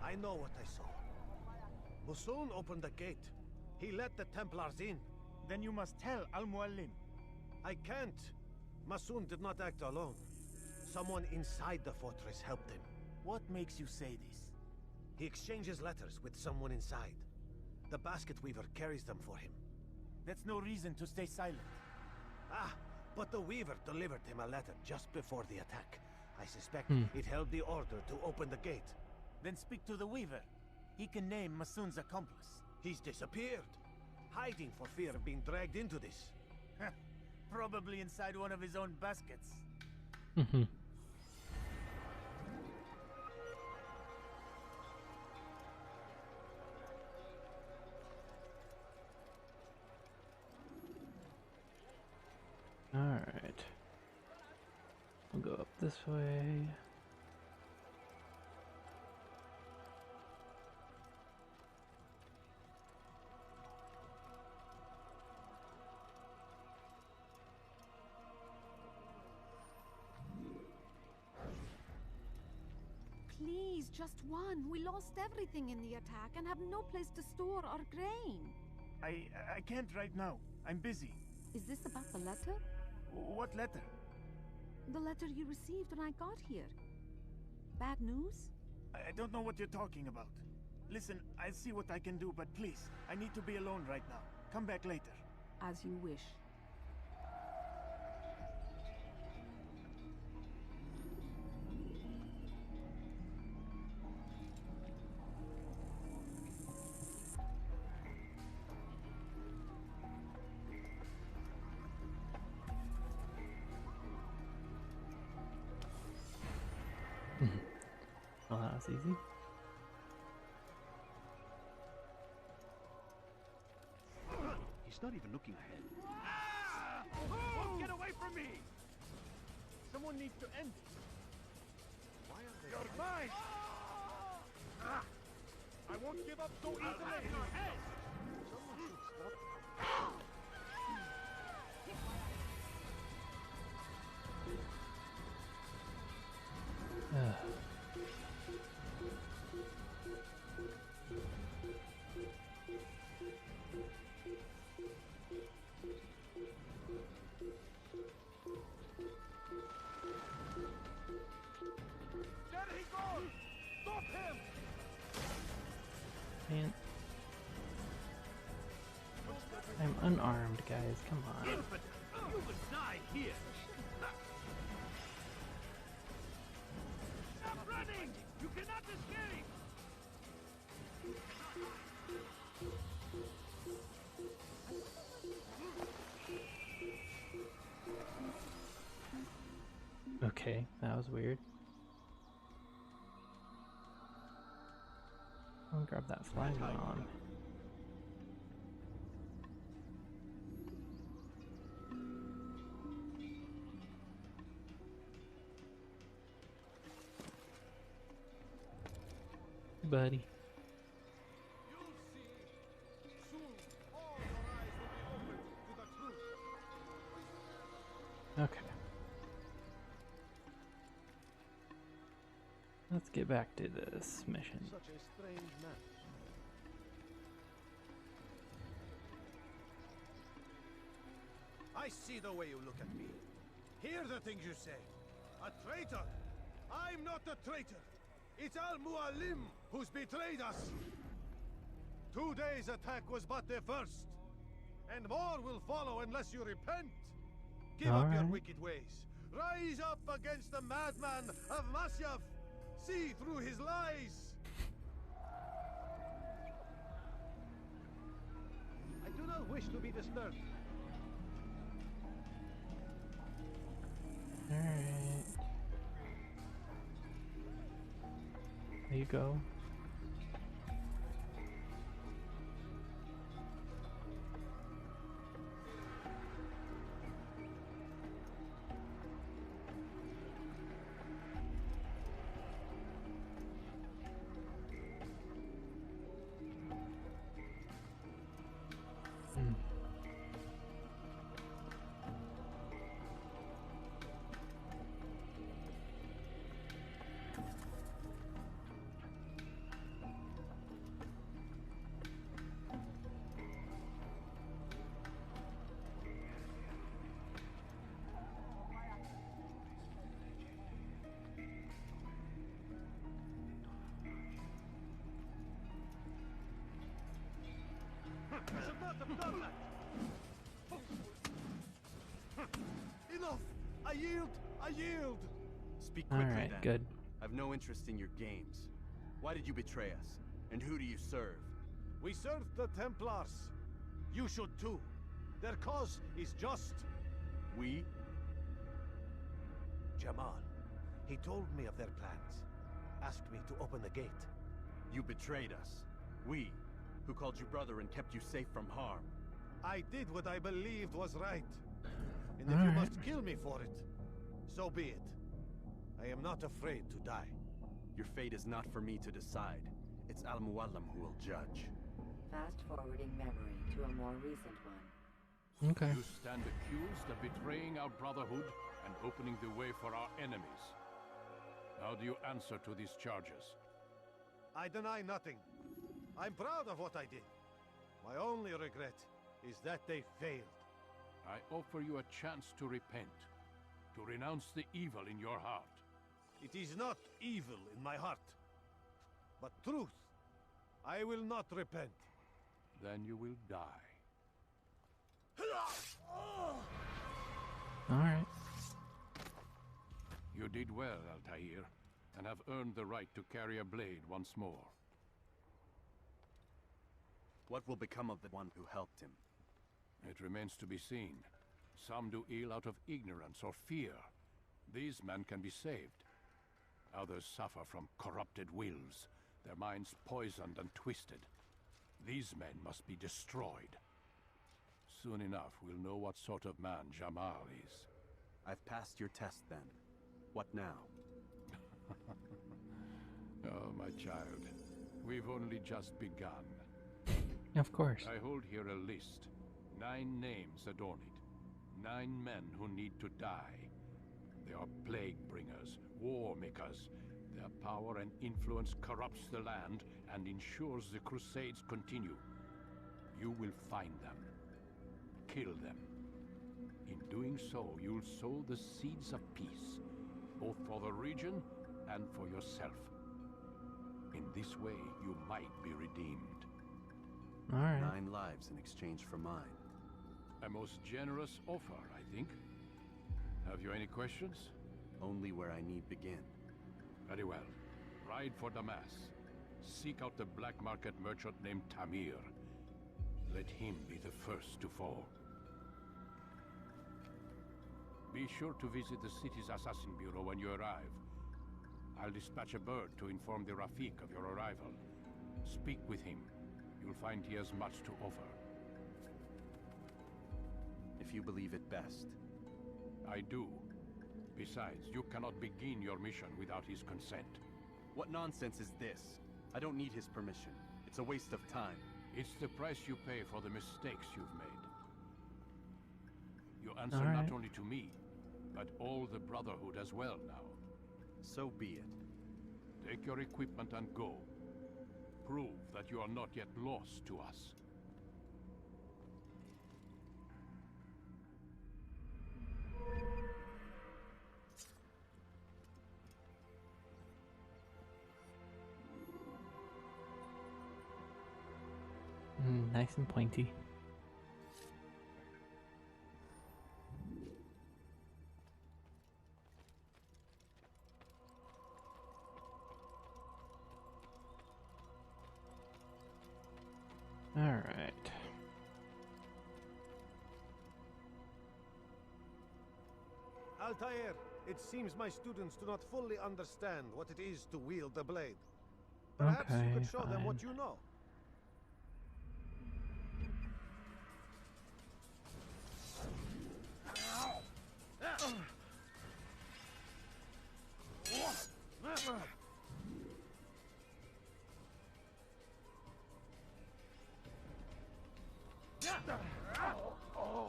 I know what I saw. Masoon opened the gate. He let the Templars in. Then you must tell Al-Mualim. I can't. Masoon did not act alone. Someone inside the fortress helped him. What makes you say this? He exchanges letters with someone inside. The basket weaver carries them for him. That's no reason to stay silent. Ah, but the weaver delivered him a letter just before the attack. I suspect it held the order to open the gate. Then speak to the weaver. He can name Masoon's accomplice. He's disappeared, hiding for fear of being dragged into this. Probably inside one of his own baskets. Alright. We'll go up this way. Please, just one. We lost everything in the attack and have no place to store our grain. I can't right now. I'm busy. Is this about the letter? What letter? The letter you received when I got here. Bad news? I don't know what you're talking about. Listen, I'll see what I can do, but please, I need to be alone right now. Come back later. As you wish. Well, that was easy. He's not even looking ahead. Ah! Oh, get away from me! Someone needs to end it. You're mine! Ah, I won't give up so easily! Someone should stop. There he goes! Stop him! Man. I'm unarmed, guys. Come on. You will die here. Stop running! You cannot escape! Okay, that was weird. I'll grab that flag on. Buddy. Okay. Let's get back to this mission. Such a strange man. I see the way you look at me. Hear the things you say. A traitor! I'm not a traitor! It's Al-Mualim who's betrayed us! 2 days' attack was but the first. And more will follow unless you repent. Give up your wicked ways. Rise up against the madman of Masyaf. See through his lies. I do not wish to be disturbed. Alright. There you go. I should not have done that! Enough! I yield! I yield! Speak quickly, Alright, then. good. I've no interest in your games. Why did you betray us? And who do you serve? We serve the Templars. You should too. Their cause is just. We? Jamal. He told me of their plans. Asked me to open the gate. You betrayed us. We, who called you brother and kept you safe from harm. I did what I believed was right. And if you must kill me for it, so be it. I am not afraid to die. Your fate is not for me to decide. It's Al-Mualim who will judge. Fast-forwarding memory to a more recent one. Okay. You stand accused of betraying our brotherhood and opening the way for our enemies. How do you answer to these charges? I deny nothing. I'm proud of what I did. My only regret is that they failed. I offer you a chance to repent, to renounce the evil in your heart. It is not evil in my heart, but truth. I will not repent. Then you will die. Alright. You did well, Altair, and have earned the right to carry a blade once more. What will become of the one who helped him? It remains to be seen. Some do ill out of ignorance or fear. These men can be saved. Others suffer from corrupted wills, their minds poisoned and twisted. These men must be destroyed. Soon enough, we'll know what sort of man Jamal is. I've passed your test then. What now? Oh, my child. We've only just begun. Of course. I hold here a list. 9 names adorn it. 9 men who need to die. They are plague bringers, war makers. Their power and influence corrupts the land and ensures the crusades continue. You will find them. Kill them. In doing so, you'll sow the seeds of peace, both for the region and for yourself. In this way, you might be redeemed. All right. 9 lives in exchange for mine. A most generous offer, I think. Have you any questions? Only where I need begin. Very well. Ride for Damas. Seek out the black market merchant named Tamir. Let him be the first to fall. Be sure to visit the city's assassin bureau when you arrive. I'll dispatch a bird to inform the Rafik of your arrival. Speak with him. You'll find he has much to offer. If you believe it best. I do. Besides, you cannot begin your mission without his consent. What nonsense is this? I don't need his permission. It's a waste of time. It's the price you pay for the mistakes you've made. You answer All right. not only to me, but all the Brotherhood as well now. So be it. Take your equipment and go. Prove that you are not yet lost to us. Nice and pointy. All right. Altair, it seems my students do not fully understand what it is to wield the blade. Perhaps you could show them what you know.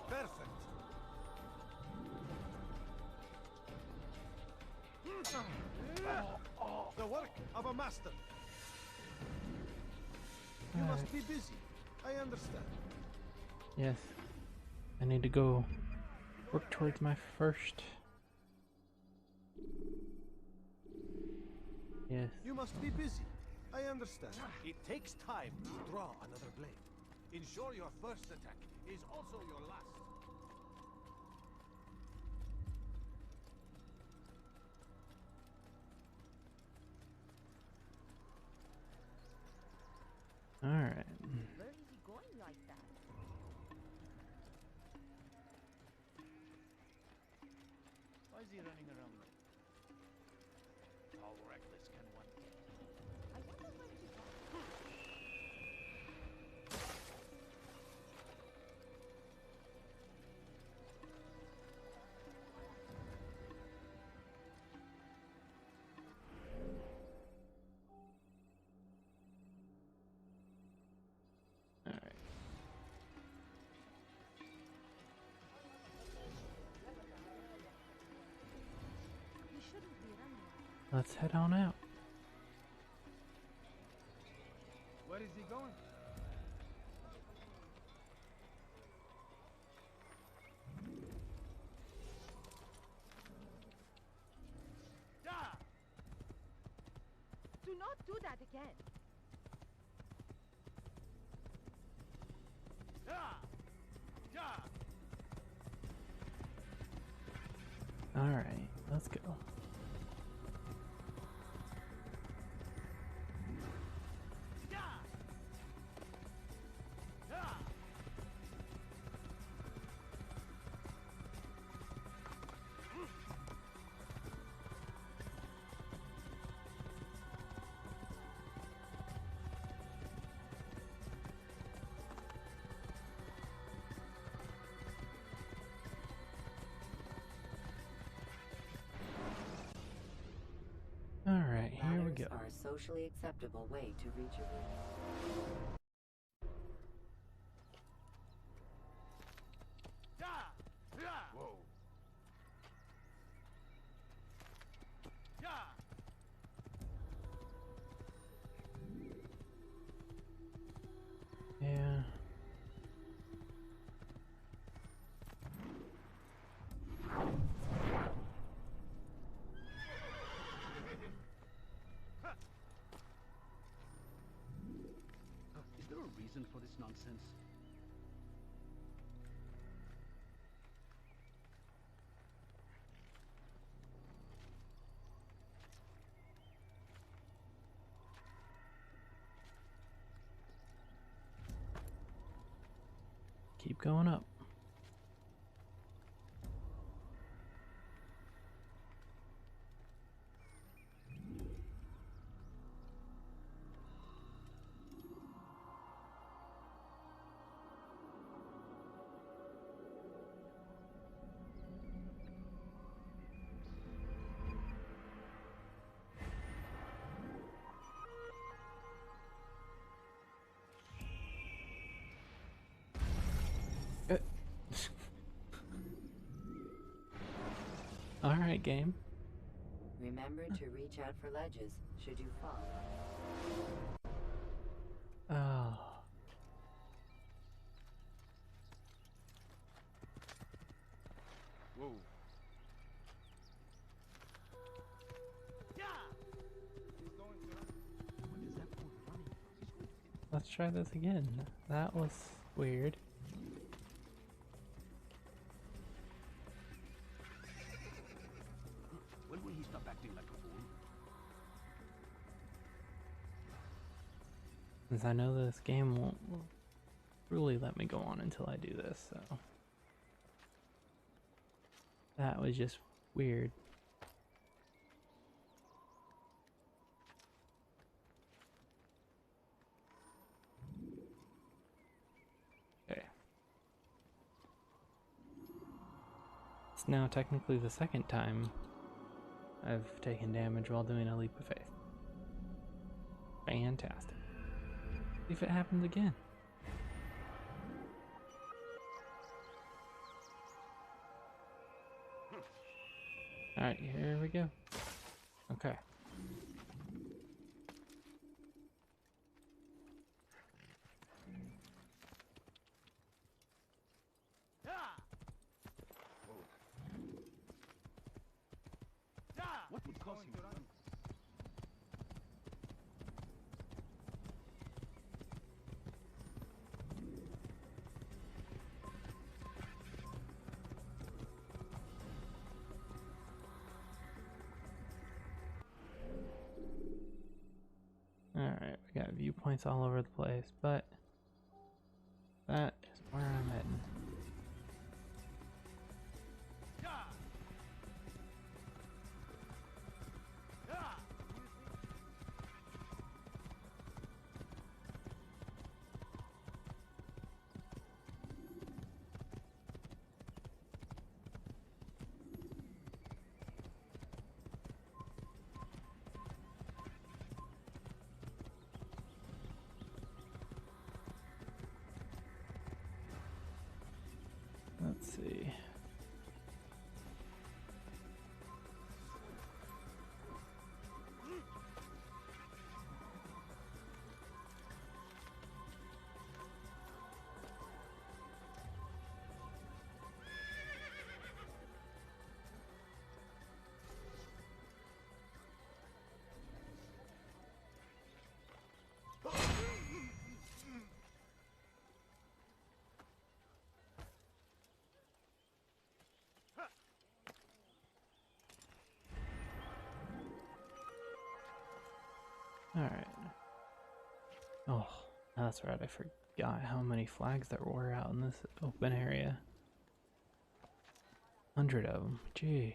Perfect. The work of a master. You must be busy. I understand. Yes. I need to go work towards my first. Yes. You must be busy. I understand. It takes time to draw another blade. Ensure your first attack is also your last. All right. Where is he going like that? Why is he running around like that? How reckless can one get? I wonder where he's going. He shouldn't be running. Let's head on out. Where is he going? Do not do that again. All right. Let's go. are a socially acceptable way to reach a Whoa. Yeah. Is there a reason for this nonsense? Keep going up. Alright, game. Remember to reach out for ledges should you fall. Oh. Whoa. Let's try this again. That was weird. When will he stop acting like a fool? Since I know this game won't really let me go on until I do this, so that was just weird. Okay. It's now technically the second time I've taken damage while doing a leap of faith. Fantastic. See if it happens again. Alright, here we go. Okay. What would cause him to run? Alright, we got viewpoints all over the place, but that is where I'm heading. Let's see. Alright. Oh, that's right. I forgot how many flags there were out in this open area. 100 of them. Jeez.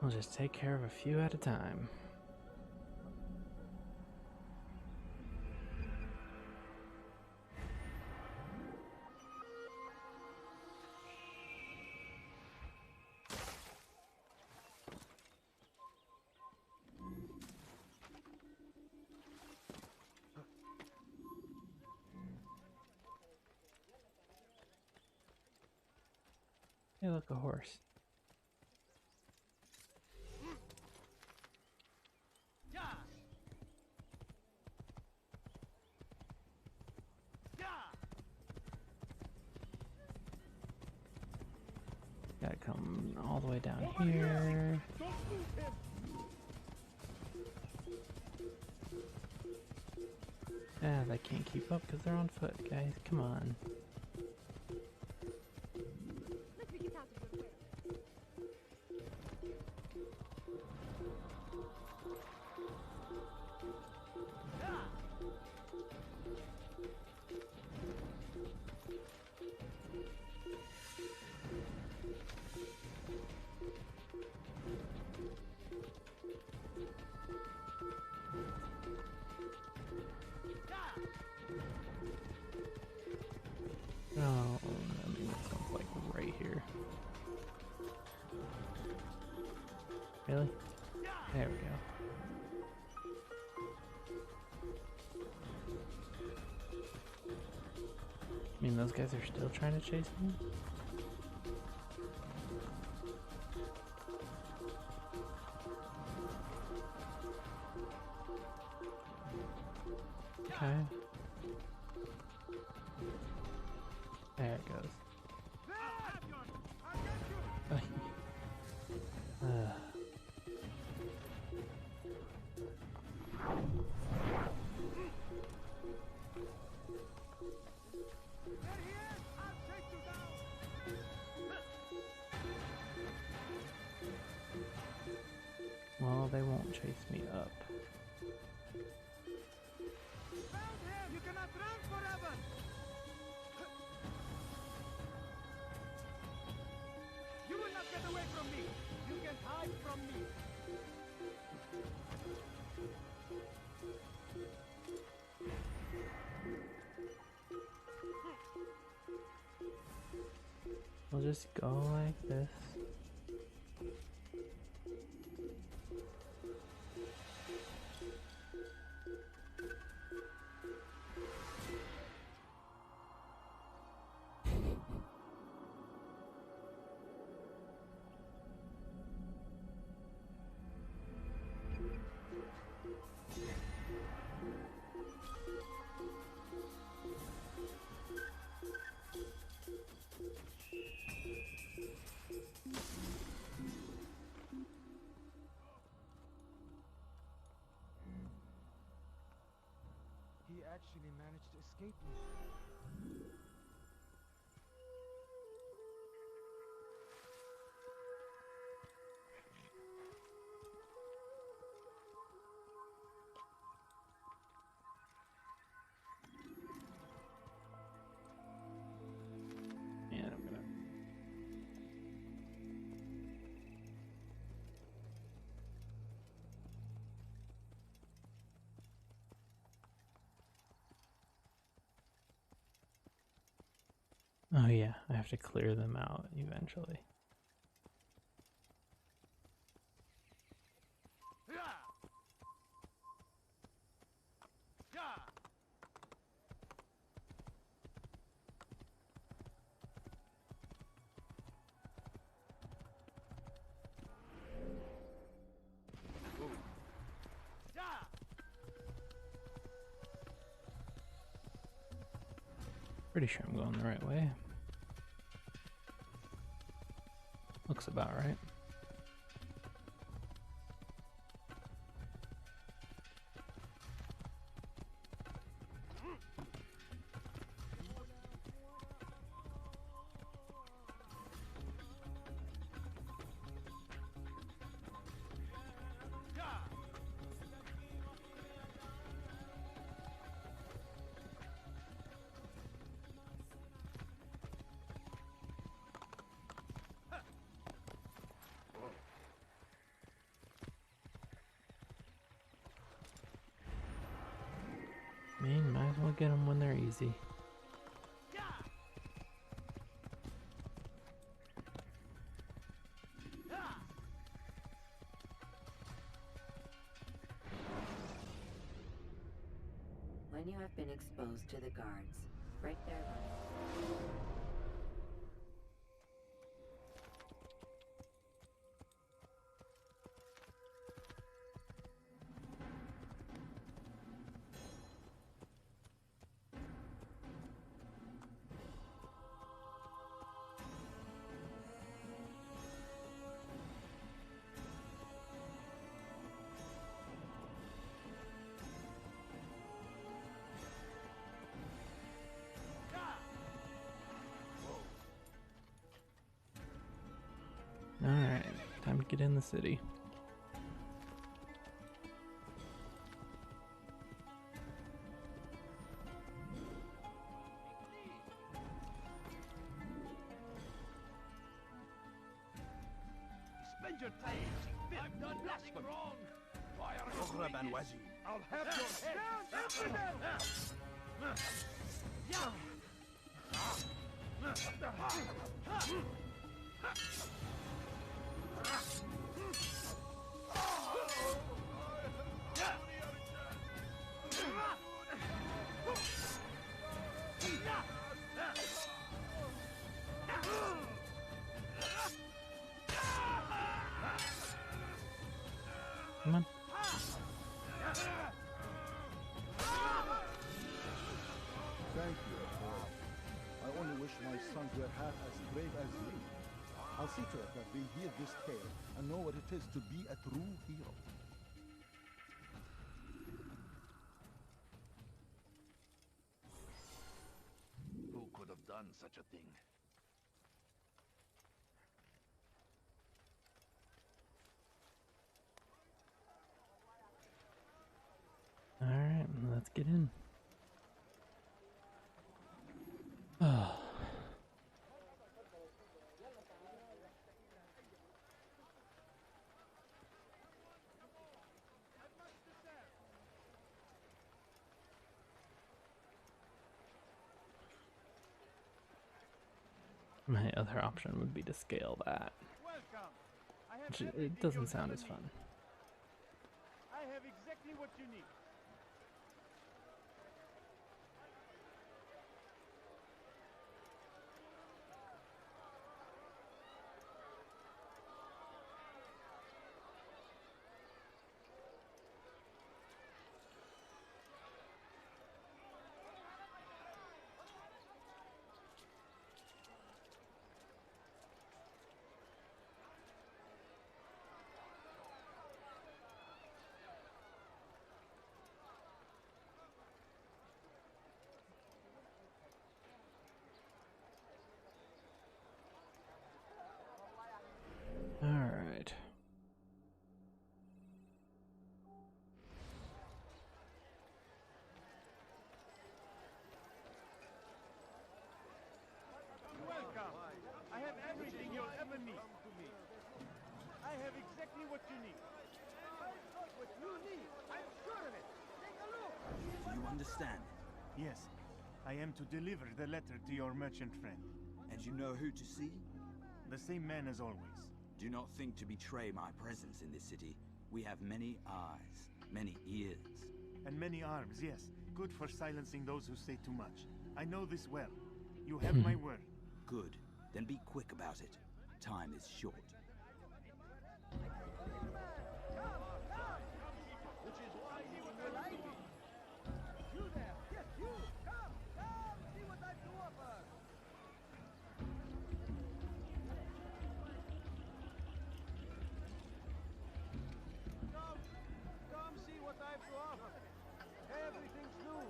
We'll just take care of a few at a time. Hey, look, a horse. Gotta come all the way down here. Ah, they can't keep up because they're on foot, guys. Come on. Oh, I mean, it's like right here. Really? There we go. I mean, those guys are still trying to chase me? Okay. There it goes. Well, they won't chase me up. You cannot run forever. You will not get away from me. You can hide from me. We'll just go like this. He actually managed to escape me. Yeah, I'm gonna. Oh yeah, I have to clear them out eventually. Pretty sure I'm going the right way. Looks about right. I'll get them when they're easy. When you have been exposed to the guards, break their line. Alright, time to get in the city. Spend your time. I've done nothing wrong. I'll have your head. Come on. Thank you, Apollo. I only wish my sons were half as brave as you. I'll see to it that they hear this tale and know what it is to be a true hero. Who could have done such a thing? Alright, let's get in. Oh. My other option would be to scale that. Which it doesn't sound as fun. I have exactly what you need. Alright. Welcome. I have everything you'll ever need. I have exactly what you need. What you need? I'm sure of it. Take a look. Do you understand? Yes. I am to deliver the letter to your merchant friend. And you know who to see? The same man as always. Do not think to betray my presence in this city. We have many eyes, many ears. And many arms, yes. Good for silencing those who say too much. I know this well. You have my word. Good. Then be quick about it. Time is short. Which is why you will like me. You there, yes, you. Come, see what I have to offer. Come see what I have to offer. Everything's new.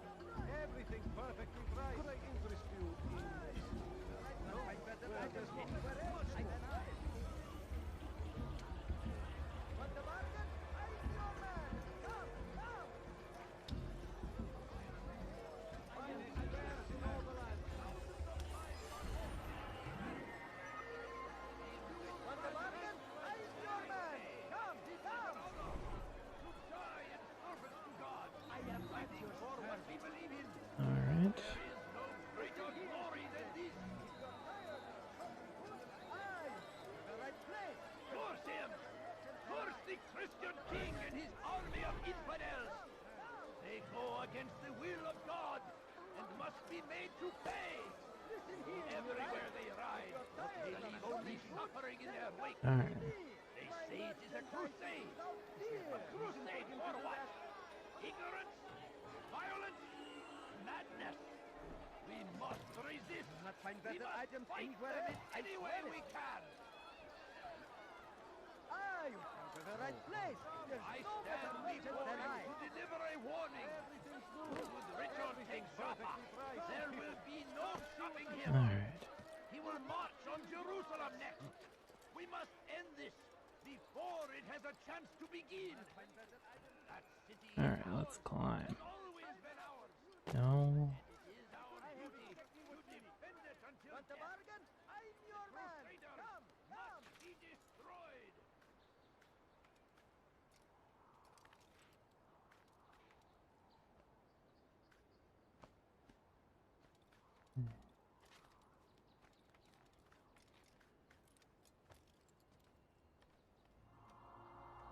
Everything's perfectly right. Could I interest you in this? No, I bet that I just suffering in their wake. Alright. They say it is a crusade. A crusade for what? Ignorance? Violence? Madness? We must resist. Not find We better must items fight anywhere them else. any way we can. Ah, you come to the right place. There's I no better stand merchant before than you I. to deliver a warning. Should Richard take Joppa, there will be no stopping him. Alright. He will march on Jerusalem next. We must end this before it has a chance to begin. That city Alright, let's climb. has always been ours. No. It is our duty to defend it until Want a death. bargain? I'm your man. Crusaders Come, come. must be destroyed.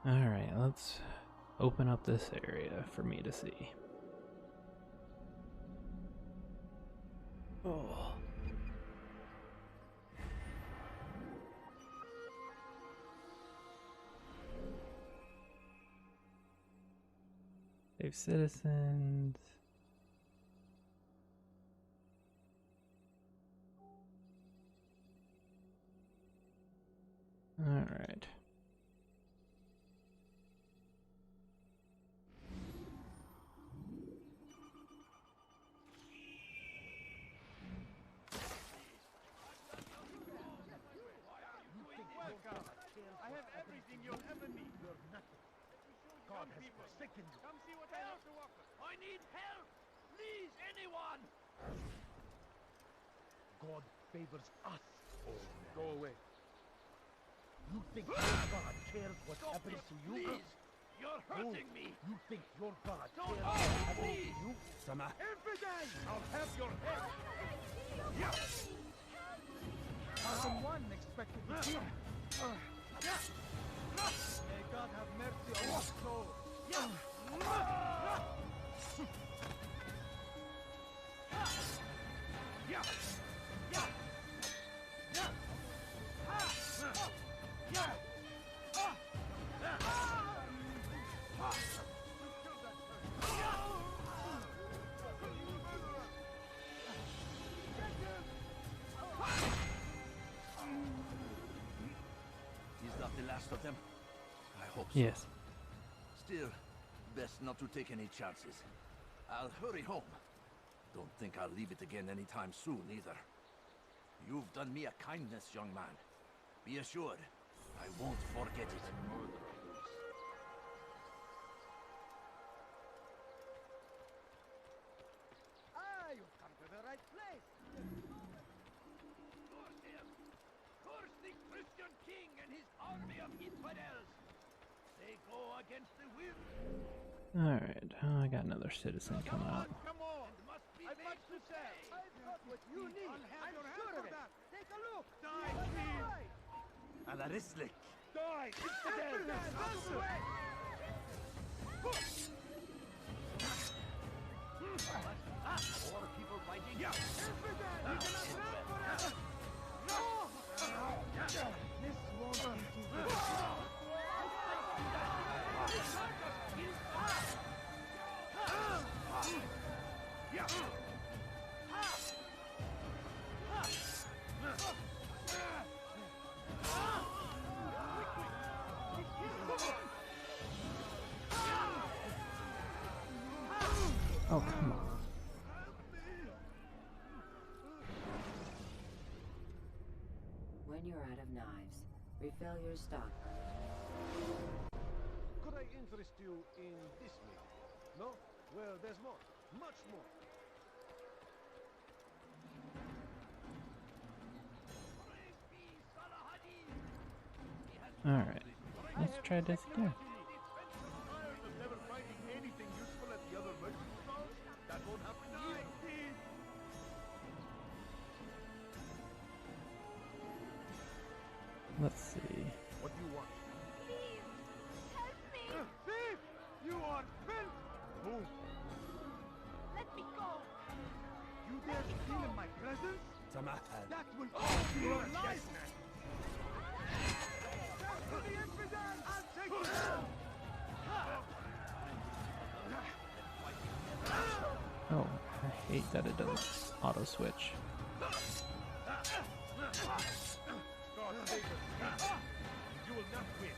Alright, let's open up this area for me to see. Oh. Save citizens. Alright. Welcome. I have everything you'll ever need. You're nothing. God has forsaken you. Come see what I have to offer. I need help. Please, anyone. God favors us. Go away. You think your God cares what Stop happens it, to you? please. You're hurting me. You think your God Don't cares hurt what me, happens please. to you? Sama. Evidence! I'll have your head. Someone expected to kill. May God have mercy on your soul. Is that the last of them? I hope so. Yes. Still, best not to take any chances. I'll hurry home. Don't think I'll leave it again anytime soon, either. You've done me a kindness, young man. Be assured, I won't forget it. Ah, you've come to the right place. Curse him! Curse the Christian king and his army of infidels! They go against the will. Alright, I got another citizen coming up. Come on. I've much to say. I've got what you need. I'm sure of it. Take a look. Die, please. Alarislik! Die! Infidel! Out of the way! More people fighting? Infidel! You cannot live forever! No! This won't be too good. Oh, come on. When you're out of knives, refill your stock. Could I interest you in this meal? No? Well, there's more. Much more. Alright, let's try this again. Tired of never finding anything useful at the other merchant stalls? That won't happen here. Let's see. What do you want? Please, help me. Thief! You are filth! Boom! Let me go. You dare steal in my presence? Sama. That will cost you your life! Oh, I hate that it doesn't auto switch. You will not win.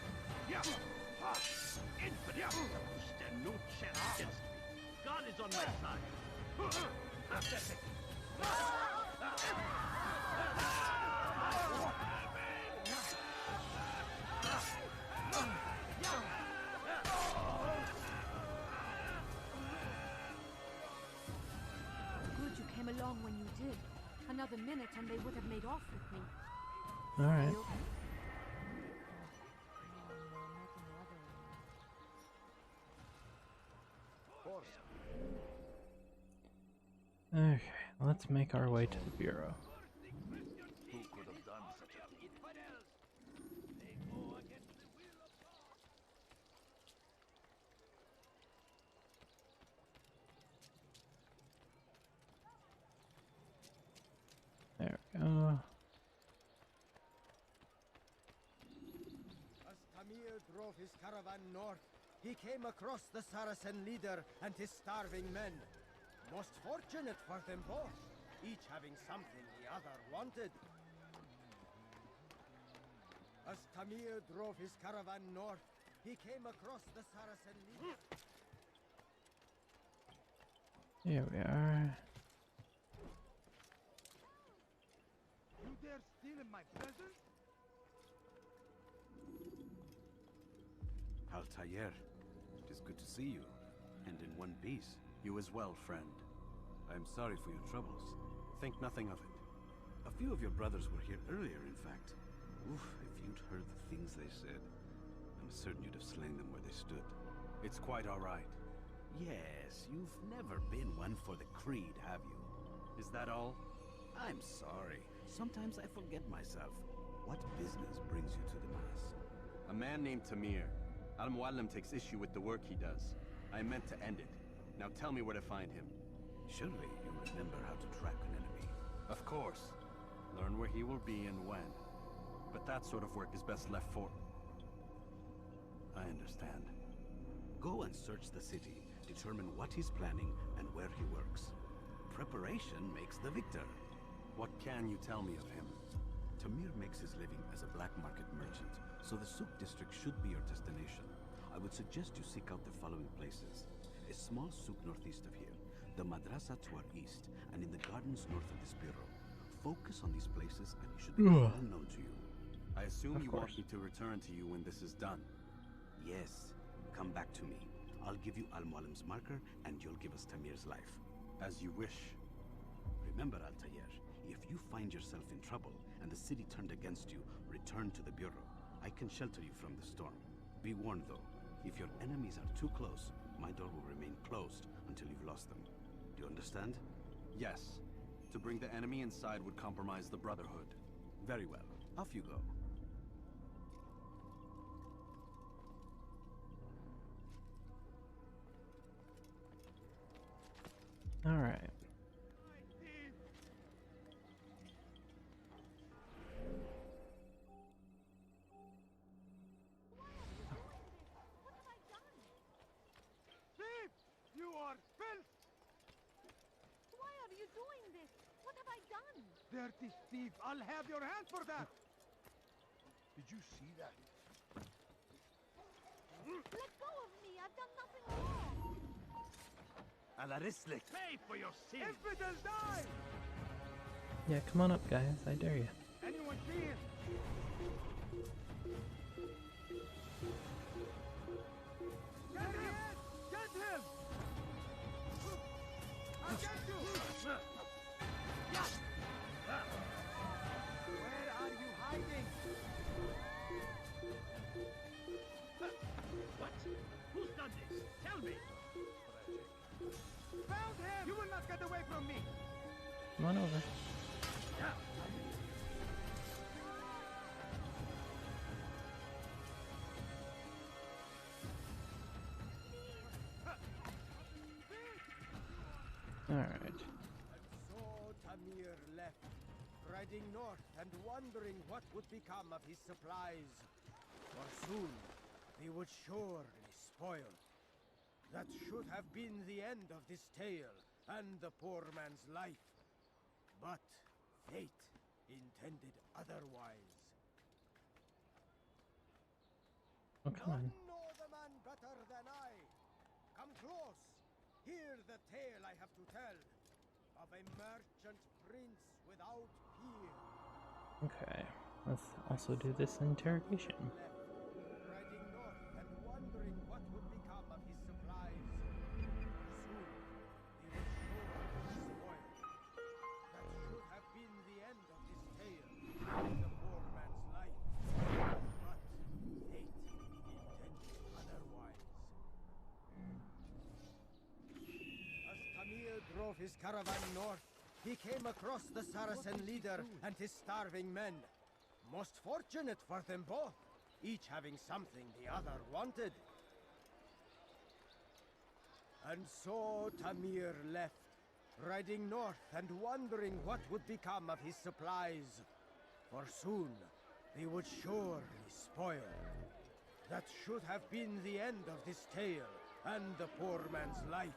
Infidel! You stand no chance against me. God is on my side. Pathetic. Good you came along when you did. Another minute and they would have made off with me. Alright. Okay, let's make our way to the Bureau. Who could have done such a thing? There we go. As Tamir drove his caravan north, he came across the Saracen leader and his starving men. Most fortunate for them both, each having something the other wanted. As Tamir drove his caravan north, he came across the Saracen leader. Here we are. You dare steal in my presence? Altair, it is good to see you, and in one piece. You as well, friend. I am sorry for your troubles. Think nothing of it. A few of your brothers were here earlier, in fact. Oof, if you'd heard the things they said, I'm certain you'd have slain them where they stood. It's quite all right. Yes, you've never been one for the creed, have you? Is that all? I'm sorry. Sometimes I forget myself. What business brings you to the Mass? A man named Tamir. Al-Mualim takes issue with the work he does. I meant to end it. Now tell me where to find him. Surely you remember how to track an enemy. Of course. Learn where he will be and when. But that sort of work is best left for... I understand. Go and search the city. Determine what he's planning and where he works. Preparation makes the victor. What can you tell me of him? Tamir makes his living as a black market merchant, so the Souk district should be your destination. I would suggest you seek out the following places. A small souk northeast of here, the madrasa to our east, and in the gardens north of this bureau. Focus on these places and you should be well known to you. I assume you want me to return to you when this is done? Yes. Come back to me. I'll give you Al-Mualim's marker and you'll give us Tamir's life. As you wish. Remember, Altair, if you find yourself in trouble and the city turned against you, return to the bureau. I can shelter you from the storm. Be warned though, if your enemies are too close, my door will remain closed until you've lost them. Do you understand? Yes. To bring the enemy inside would compromise the Brotherhood. Very well. Off you go. All right. You are filth! Why are you doing this? What have I done? Dirty thief! I'll have your hand for that! Did you see that? Let go of me! I've done nothing wrong! Alarislik! Pay for your sins! Infidel, die! Yeah, come on up, guys. I dare you. Anyone see him? Get him! Get him! I'll get you! Where are you hiding? What? Who's done this? Tell me! Found him! You will not get away from me! Come on over. All right. So Tamir left. riding north and wondering what would become of his supplies. For soon, they would surely spoil. That should have been the end of this tale and the poor man's life. But fate intended otherwise. Oh, come on. None know the man better than I. Come close. Hear the tale I have to tell of a merchant prince without peer. Okay, let's also do this interrogation. Riding north and wondering what would become of his supplies. Soon, they would surely spoil. That should have been the end of this tale, the poor man's life. But fate intended otherwise. As Tamir drove his caravan north, he came across the Saracen leader and his starving men. Most fortunate for them both, each having something the other wanted. And so Tamir left, riding north and wondering what would become of his supplies. For soon, they would surely spoil. That should have been the end of this tale and the poor man's life.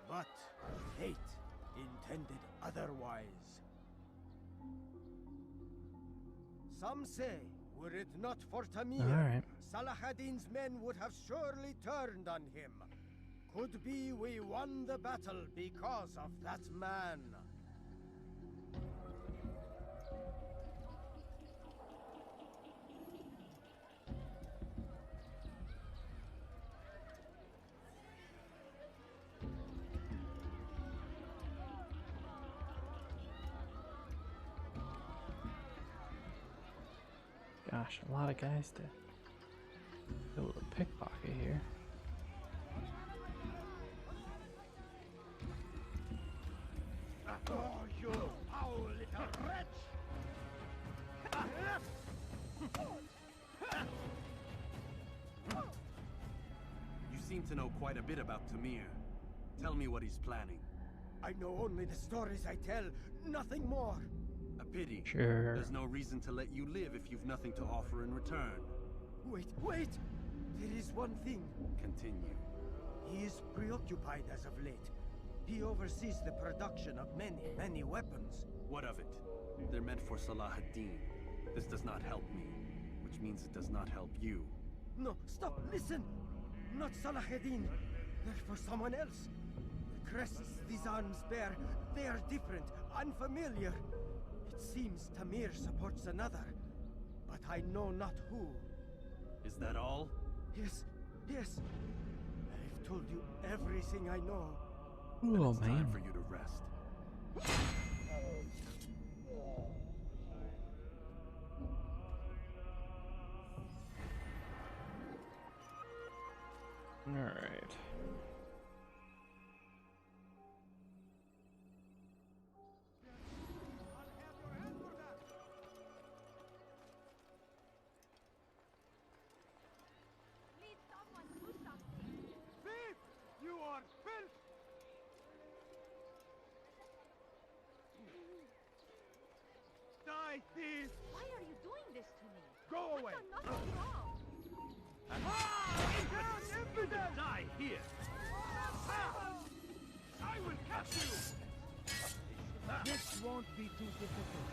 But fate intended otherwise. Some say, were it not for Tamir, Salah ad-Din's men would have surely turned on him. Could be we won the battle because of that man. Gosh, a lot of guys to be able to pickpocket here. Oh, you foul little wretch! You seem to know quite a bit about Tamir. Tell me what he's planning. I know only the stories I tell, nothing more. A pity. Sure. There's no reason to let you live if you've nothing to offer in return. Wait! There is one thing. Continue. He is preoccupied as of late. He oversees the production of many weapons. What of it? They're meant for Salah ad-Din. This does not help me, which means it does not help you. No, stop, listen! Not Salah ad-Din. They're for someone else. The crests these arms bear, they are different, unfamiliar. It seems Tamir supports another, but I know not who. Is that all? Yes. I've told you everything I know. Oh, it's man. Time for you to rest. All right. Thief! You are filth! Die, thief! Why are you doing this to me? Go away! I've done nothing wrong. Down, impudent! Die here! I will catch you! This won't be too difficult.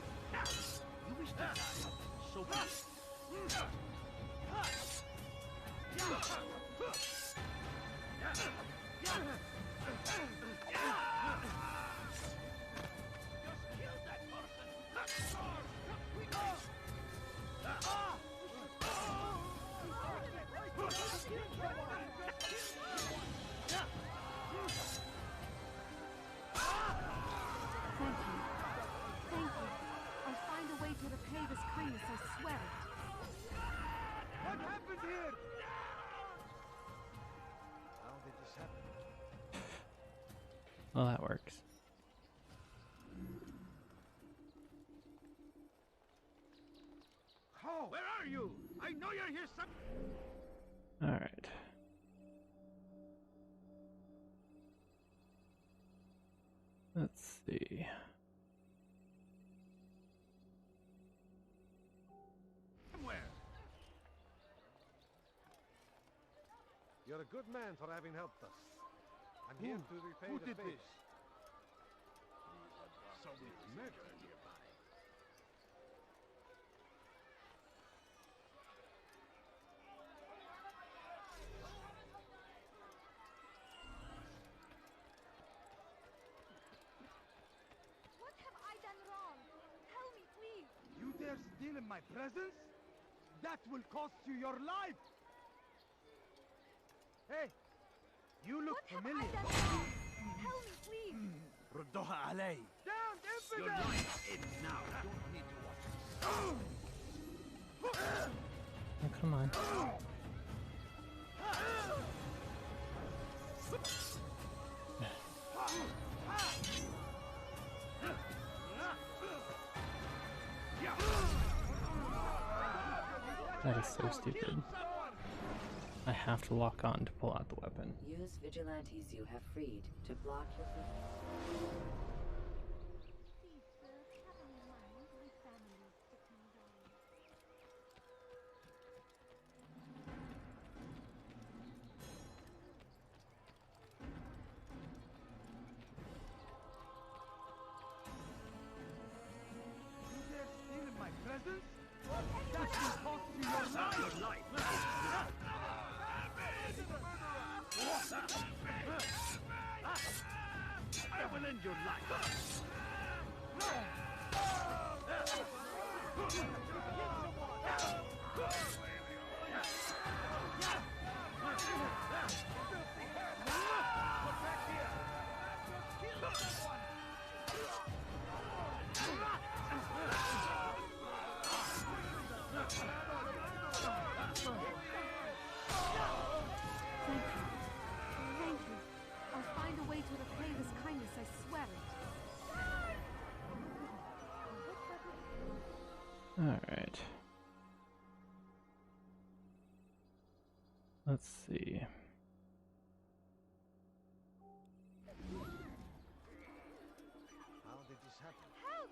You wish to die? So be it. Thank you. I'll find a way to repay this kindness, I swear it. What happened here? How did this happen? Well, that works. How? Where are you? I know you're here some... All right. Let's see. You're a good man for having helped us. I'm here to repay the favor. Some murder nearby. What have I done wrong? Tell me, please. You dare steal in my presence? That will cost you your life! Hey! You look familiar. What have I done wrong? Tell me, please. ردوها علي. Damned infidel! Your life ends now. I don't need to watch it. Oh, come on. That is so stupid. I have to lock on to pull out the weapon. Use vigilantes you have freed to block your I will end your life. Thank you. I'll find a way to repay this kindness, I swear it. Alright. Let's see. How did this happen? Help!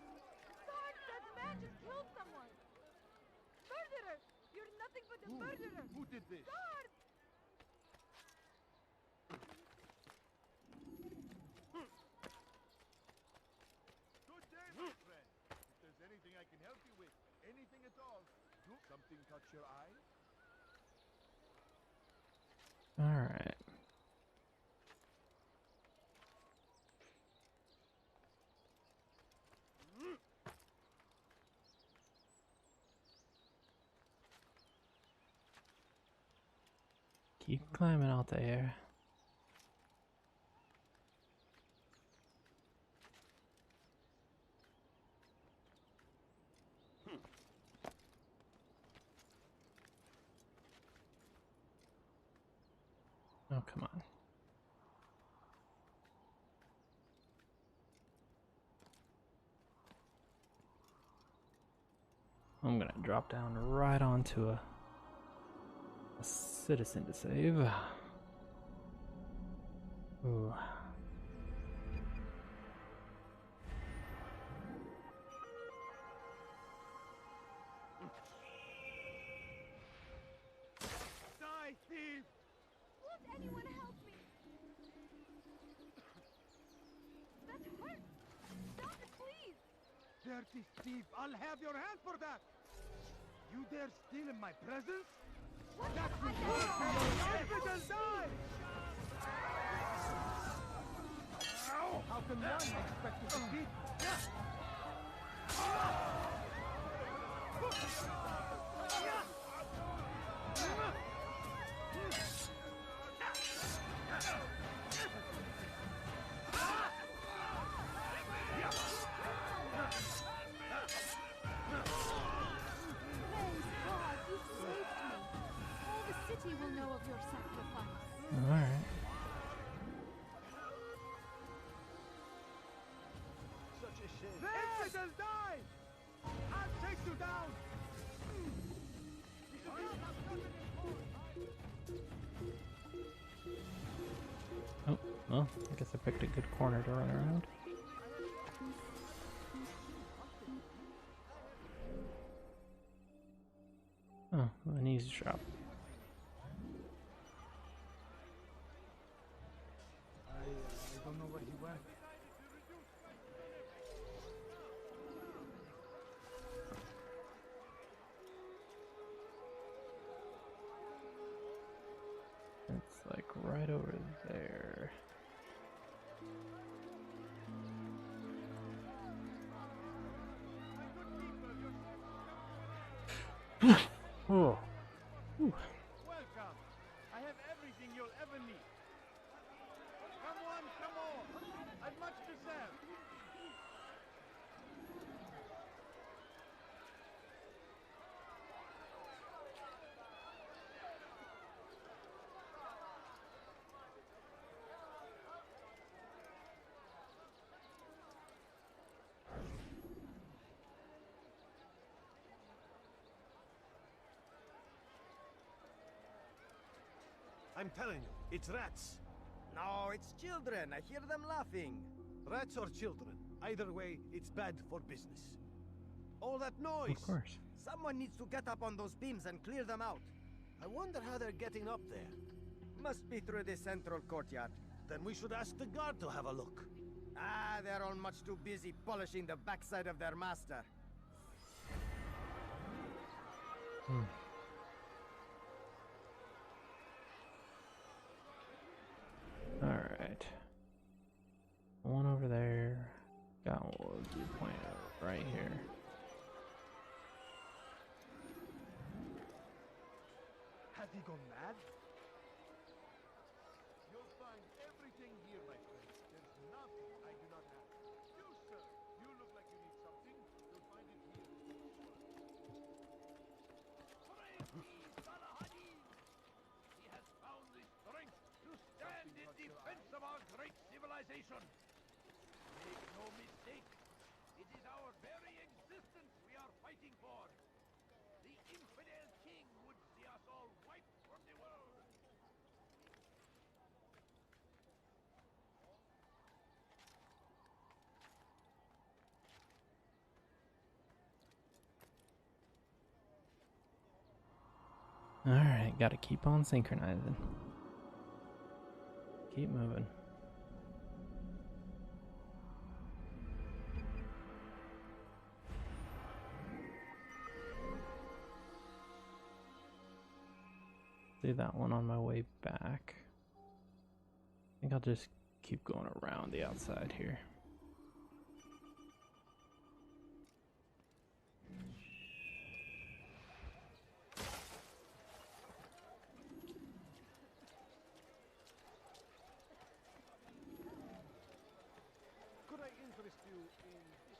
Guard, that man just killed someone! Murderer! You're nothing but a murderer! Who did this? Guard! Good day, my friend. If there's anything I can help you with, anything at all, something caught your eye? Alright. Keep climbing out there. Oh, come on. I'm gonna drop down right onto a citizen to save. Ooh. Die, thief! Won't anyone help me? That hurts! Stop it, please! Dirty thief! I'll have your hand for that! You dare steal in my presence? What That have will I done wrong? infidel die! How can one expect to succeed? Praise God, you saved me. All the city will know of your sacrifice. Alright. Such a shame. Infidel die! I'll take you down! Oh, well, I guess I picked a good corner to run around. Oh, an easy drop. head over there. Oh. Whew. Welcome. I have everything you'll ever need. Come on, come on. I've much to sell. I'm telling you, it's rats. No, it's children. I hear them laughing. Rats or children. Either way, it's bad for business. All that noise! Of course. Someone needs to get up on those beams and clear them out. I wonder how they're getting up there. Must be through the central courtyard. Then we should ask the guard to have a look. Ah, they're all much too busy polishing the backside of their master. Alright. One over there. Got one viewpoint right here. Have you gone mad? You'll find everything here, my friend. There's nothing I do not have. You, sir, you look like you need something. You'll find it here. Praise be Salahadin! He has found the strength to stand in defense of our great civilization. Make no mistake, it is our very existence we are fighting for. The infidel king would see us all wiped from the world. Alright, gotta keep on synchronizing. Keep moving. Do that one on my way back. I think I'll just keep going around the outside here. Could I interest you in this?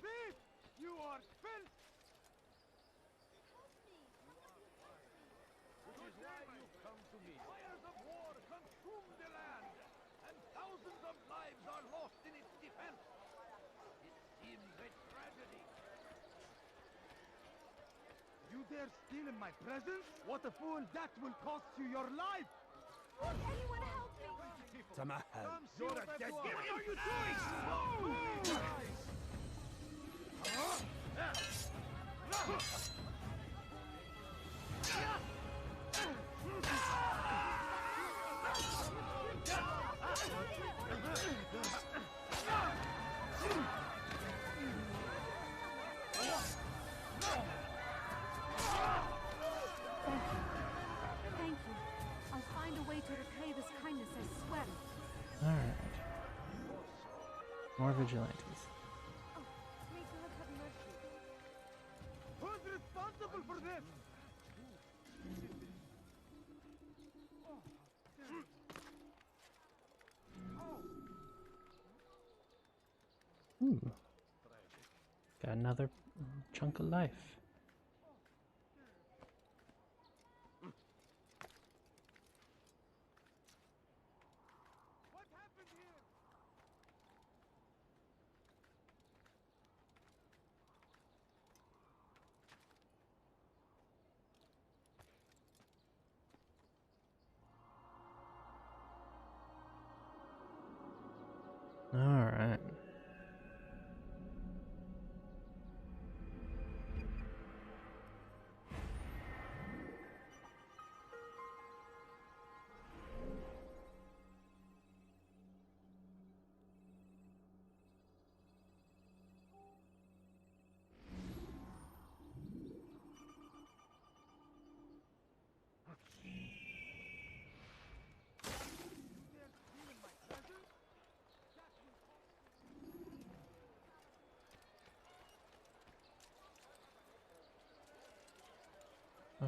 Thief! You are filth! Which is why you come to me. Fires of war consume the land, and thousands of lives are lost in its defense. It seems a tragedy. You dare steal in my presence? What a fool that will cost you your life! Anyone help me! Come see You're what a I've dead got. gift. What are you doing? Thank you. I'll find a way to repay this kindness, I swear. Alright. More vigilantes. Oh, may God have mercy. Who's responsible for this? Ooh. Got another chunk of life. What happened here? Alright.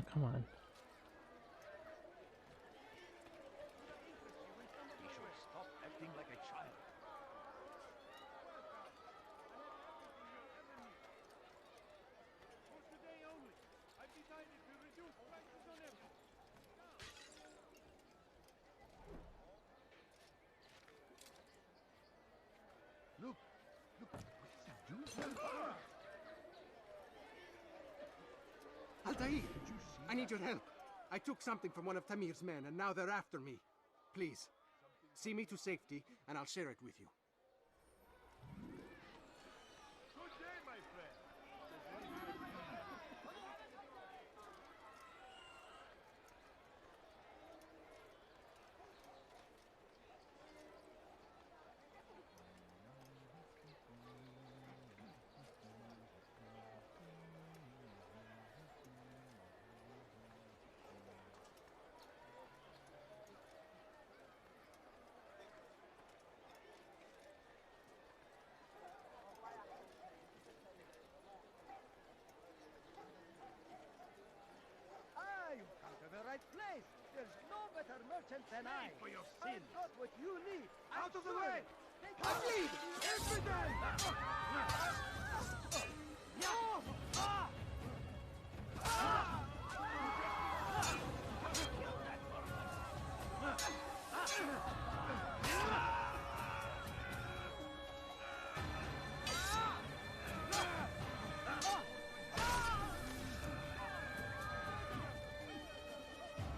Oh, come on. You should stop acting like a child. For today only, I've decided to reduce prices on everything. Look, what is he doing? Altair, I need your help. I took something from one of Tamir's men, and now they're after me. Please, see me to safety, and I'll share it with you. Good day, my friend. You've come to the right place. There's no better merchant than I. For your I've sins. got what you need. Out of the way! Lead! Everything!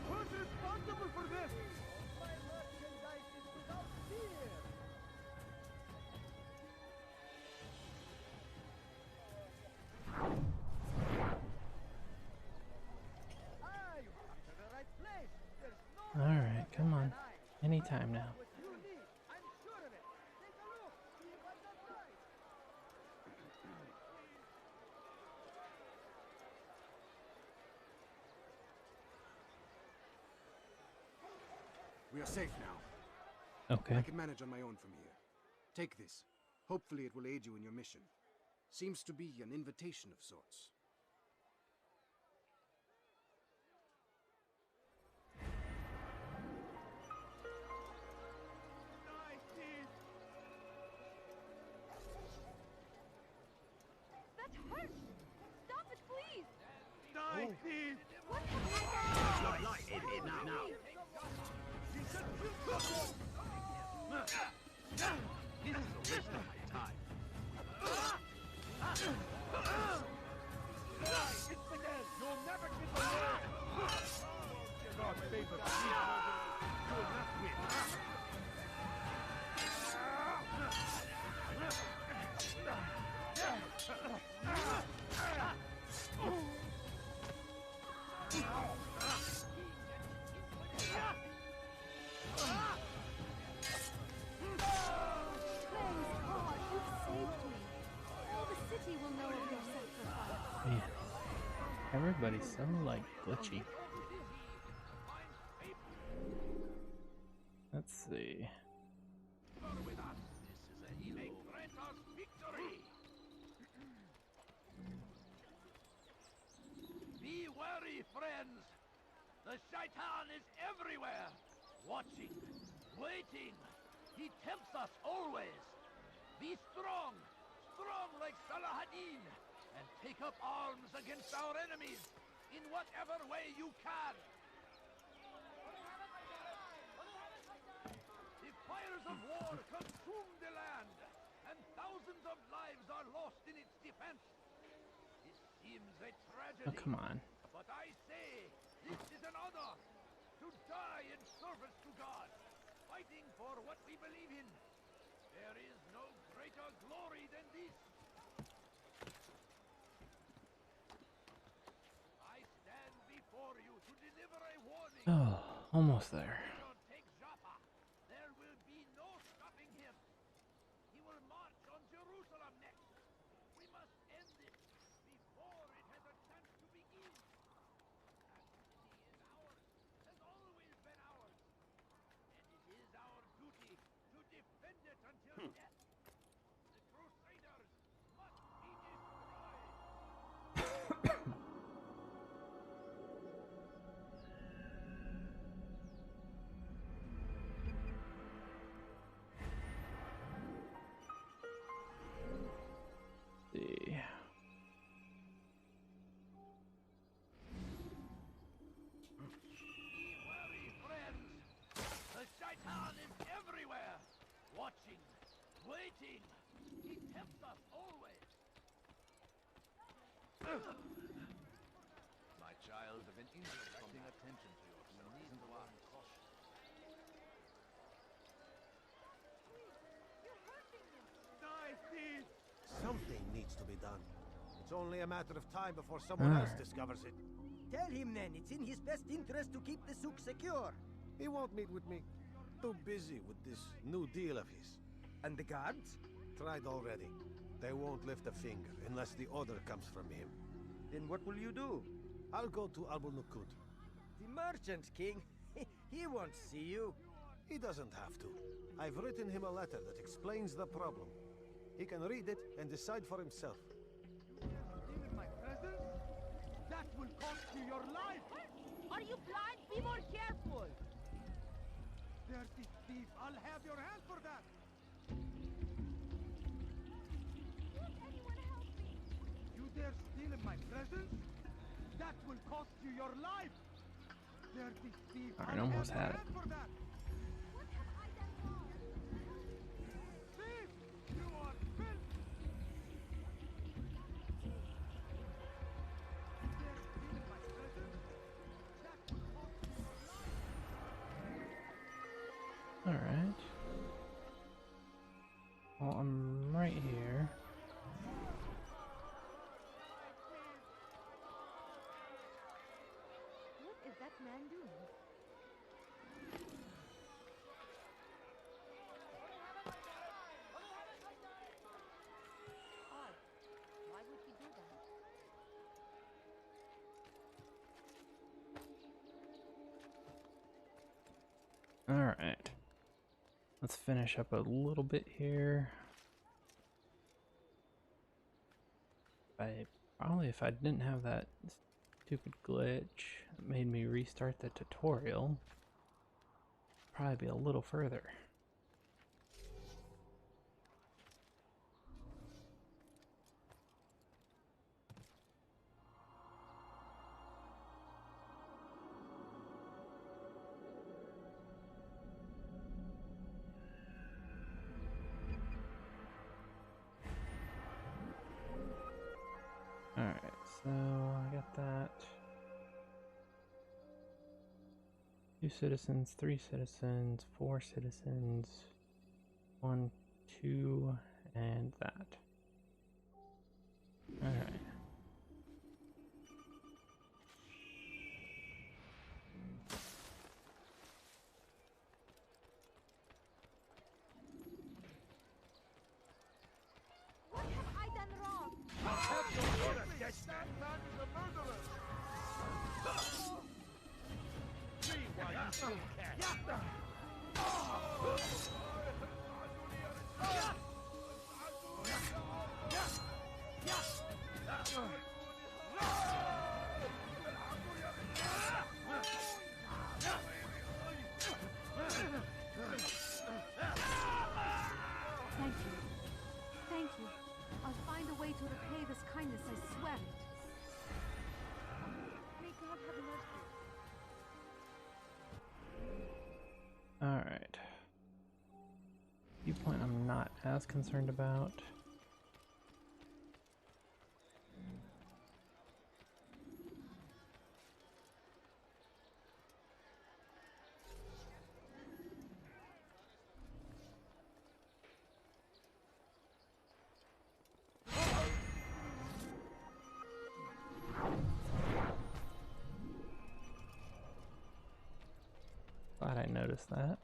Who's responsible for this? My merchandise is without fear. You've come to the right place. There's no Alright, come on. Anytime now. what you need. I'm sure of it. Take a look. See if I've got right. We are safe now. Okay. I can manage on my own from here. Take this. Hopefully it will aid you in your mission. Seems to be an invitation of sorts. That hurts! Stop it, please! Die, thief! What have you done? Your life is in now. This is a waste of my time. Infidel, you'll never get away! God favor me. You will not win. Praise God, you've saved me. All the city will know of your sacrifice. Man. Everybody's so, like, glitchy. Let's see. Be wary, friends. The Shaitan is everywhere, watching, waiting. He tempts us always. Be strong, strong like Salahadin, and take up arms against our enemies in whatever way you can. The fires of war consume the land, and thousands of lives are lost in its defense. It seems a tragedy. Oh, come on. But I say, this is an honor to die in service to God, fighting for what we believe in. There is no greater glory than this. I stand before you to deliver a warning. Oh, almost there. Take Jaffa. There will be no stopping him. He will march on Jerusalem next. We must end this before it has a chance to begin. That city is ours, has always been ours. And it is our duty to defend it until death. The Crusaders must be destroyed. see. The Shaitan is everywhere! Watching, waiting. He tempts us always. My child, have been directing attention to your need to caution. Die, thief! Something needs to be done. It's only a matter of time before someone else discovers it. Tell him then, it's in his best interest to keep the souk secure. He won't meet with me. Too busy with this new deal of his. And the guards? Tried already. They won't lift a finger unless the order comes from him. Then what will you do? I'll go to Abu Nukud. The merchant king? He won't see you. He doesn't have to. I've written him a letter that explains the problem. He can read it and decide for himself. In my presence? That will cost you your life! Are you blind? Be more careful! Dirty thief! I'll have your hand for that! Won't anyone help me? You dare steal in my presence? That will cost you your life! Dirty thief! Alright, I'll almost have had your it. hand for that! What have I done wrong? Thief! You are filth! You dare steal in my presence? That will cost you your life! Alright. Well, I'm right here. What is that man doing? Odd. Why would he do that? Alright. Let's finish up a little bit here. If I didn't have that stupid glitch that made me restart the tutorial, probably be a little further. Alright, so I got that. 2 citizens, 3 citizens, 4 citizens, 1, 2, and that. Alright. What have I done wrong? That man is a murderer! See why you still can't! Thank you. Thank you. I'll find a way to repay this kindness, I swear it. May God have mercy. Alright. Viewpoint I'm not as concerned about. Glad I noticed that.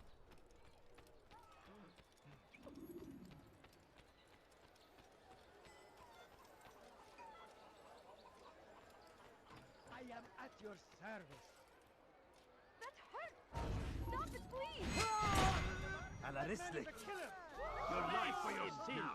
I am at your service. That hurts! Stop it, please! Ala Rislik. Your life for your sin!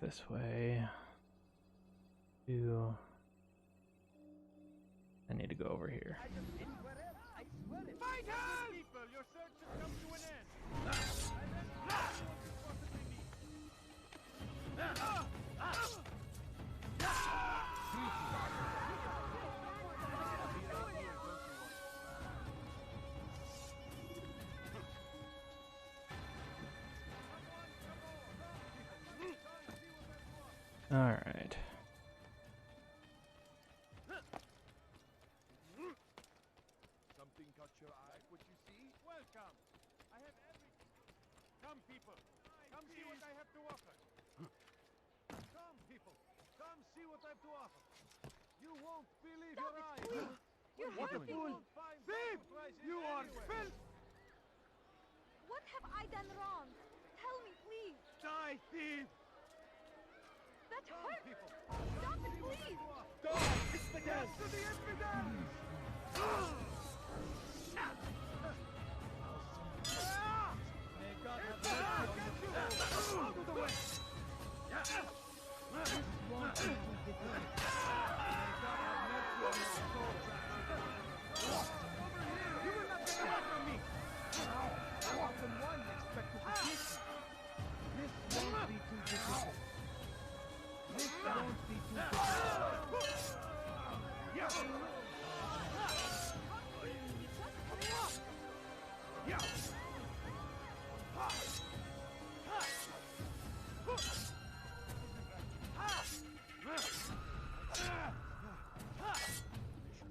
this way. I need to go over here. People, your search has come to an end. All right. Something caught your eye. What you see? Welcome. I have everything. Come, people. Come see what I have to offer. Come, people. Come see what I have to offer. You won't believe your eyes. Please. You're What a hurting fool! me. Thief! You are filth! What have I done wrong? Tell me, please. Die, thief! That hurts. Stop it, please. Die! Yes to the infidels! May God have mercy on you. Out of the way! This won't be too difficult. May God have mercy on your soul. Over here! You will not get away from me! How can one expect to defeat me? This won't be too difficult. This won't be too difficult.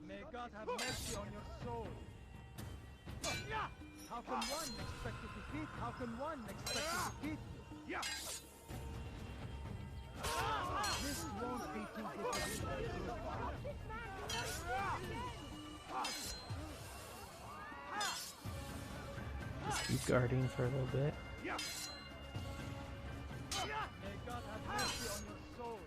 May God have mercy on your soul. How can one expect to defeat? How can one expect to defeat you? This won't be too difficult. Just keep guarding for a little bit. May God have mercy on your soul.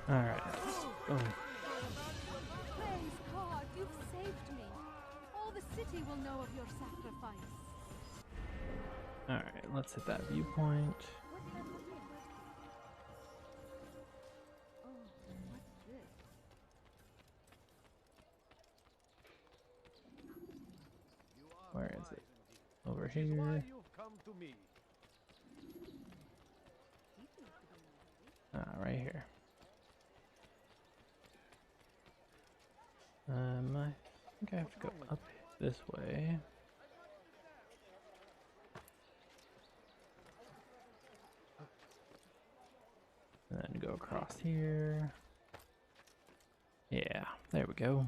All right. Oh. Praise God, you've saved me. All the city will know of your sacrifice. All right. Let's hit that viewpoint. What have you here? Oh, what's this? Where is it? Over here. You've come to me. Right here. I think I have to go up this way. And then go across here. Yeah, there we go.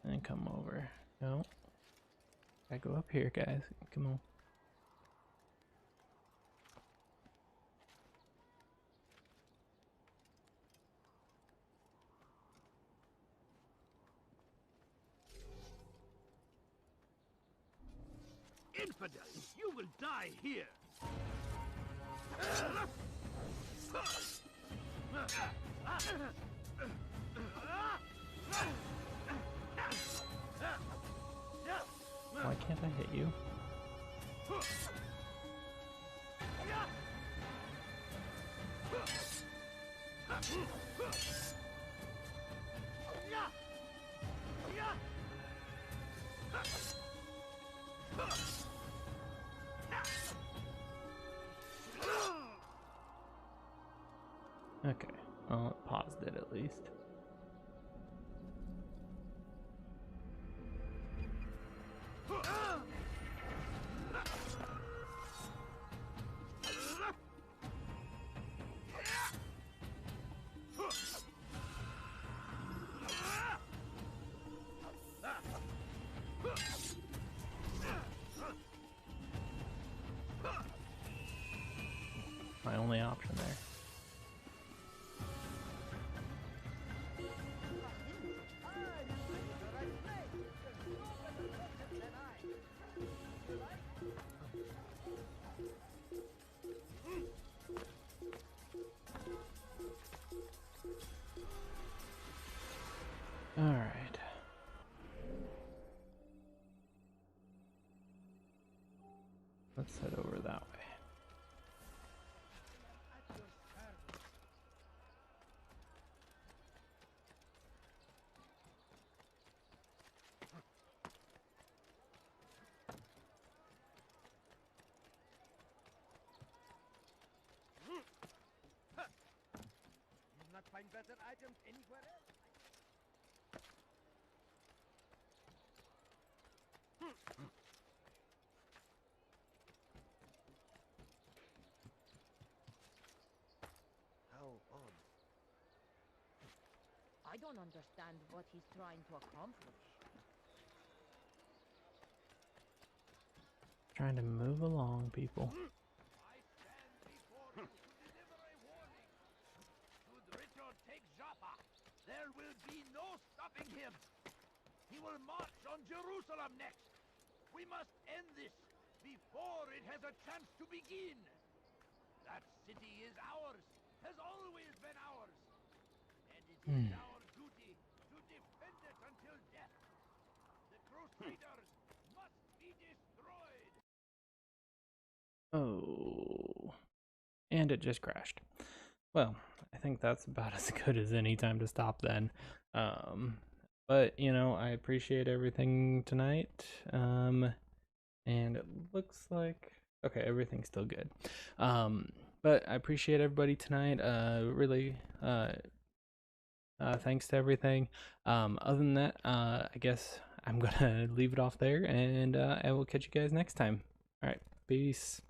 And then come over. No. I go up here, guys. Come on. Infidels, you will die here! Why can't I hit you? Okay, well, it paused it at least. My only option there. Alright. Let's head over that way. You not find better items anywhere else? How odd. I don't understand what he's trying to accomplish. Trying to move along, people. Should Richard take Joppa, there will be no stopping him. He will march on Jerusalem next. We must end this before it has a chance to begin. That city is ours, has always been ours. And it is our duty to defend it until death. The Crusaders must be destroyed. Oh. And it just crashed. Well, I think that's about as good as any time to stop then. But, you know, I appreciate everything tonight. And it looks like... Okay, everything's still good. But I appreciate everybody tonight. Really, thanks to everything. Other than that, I guess I'm gonna leave it off there, and I will catch you guys next time. All right, peace.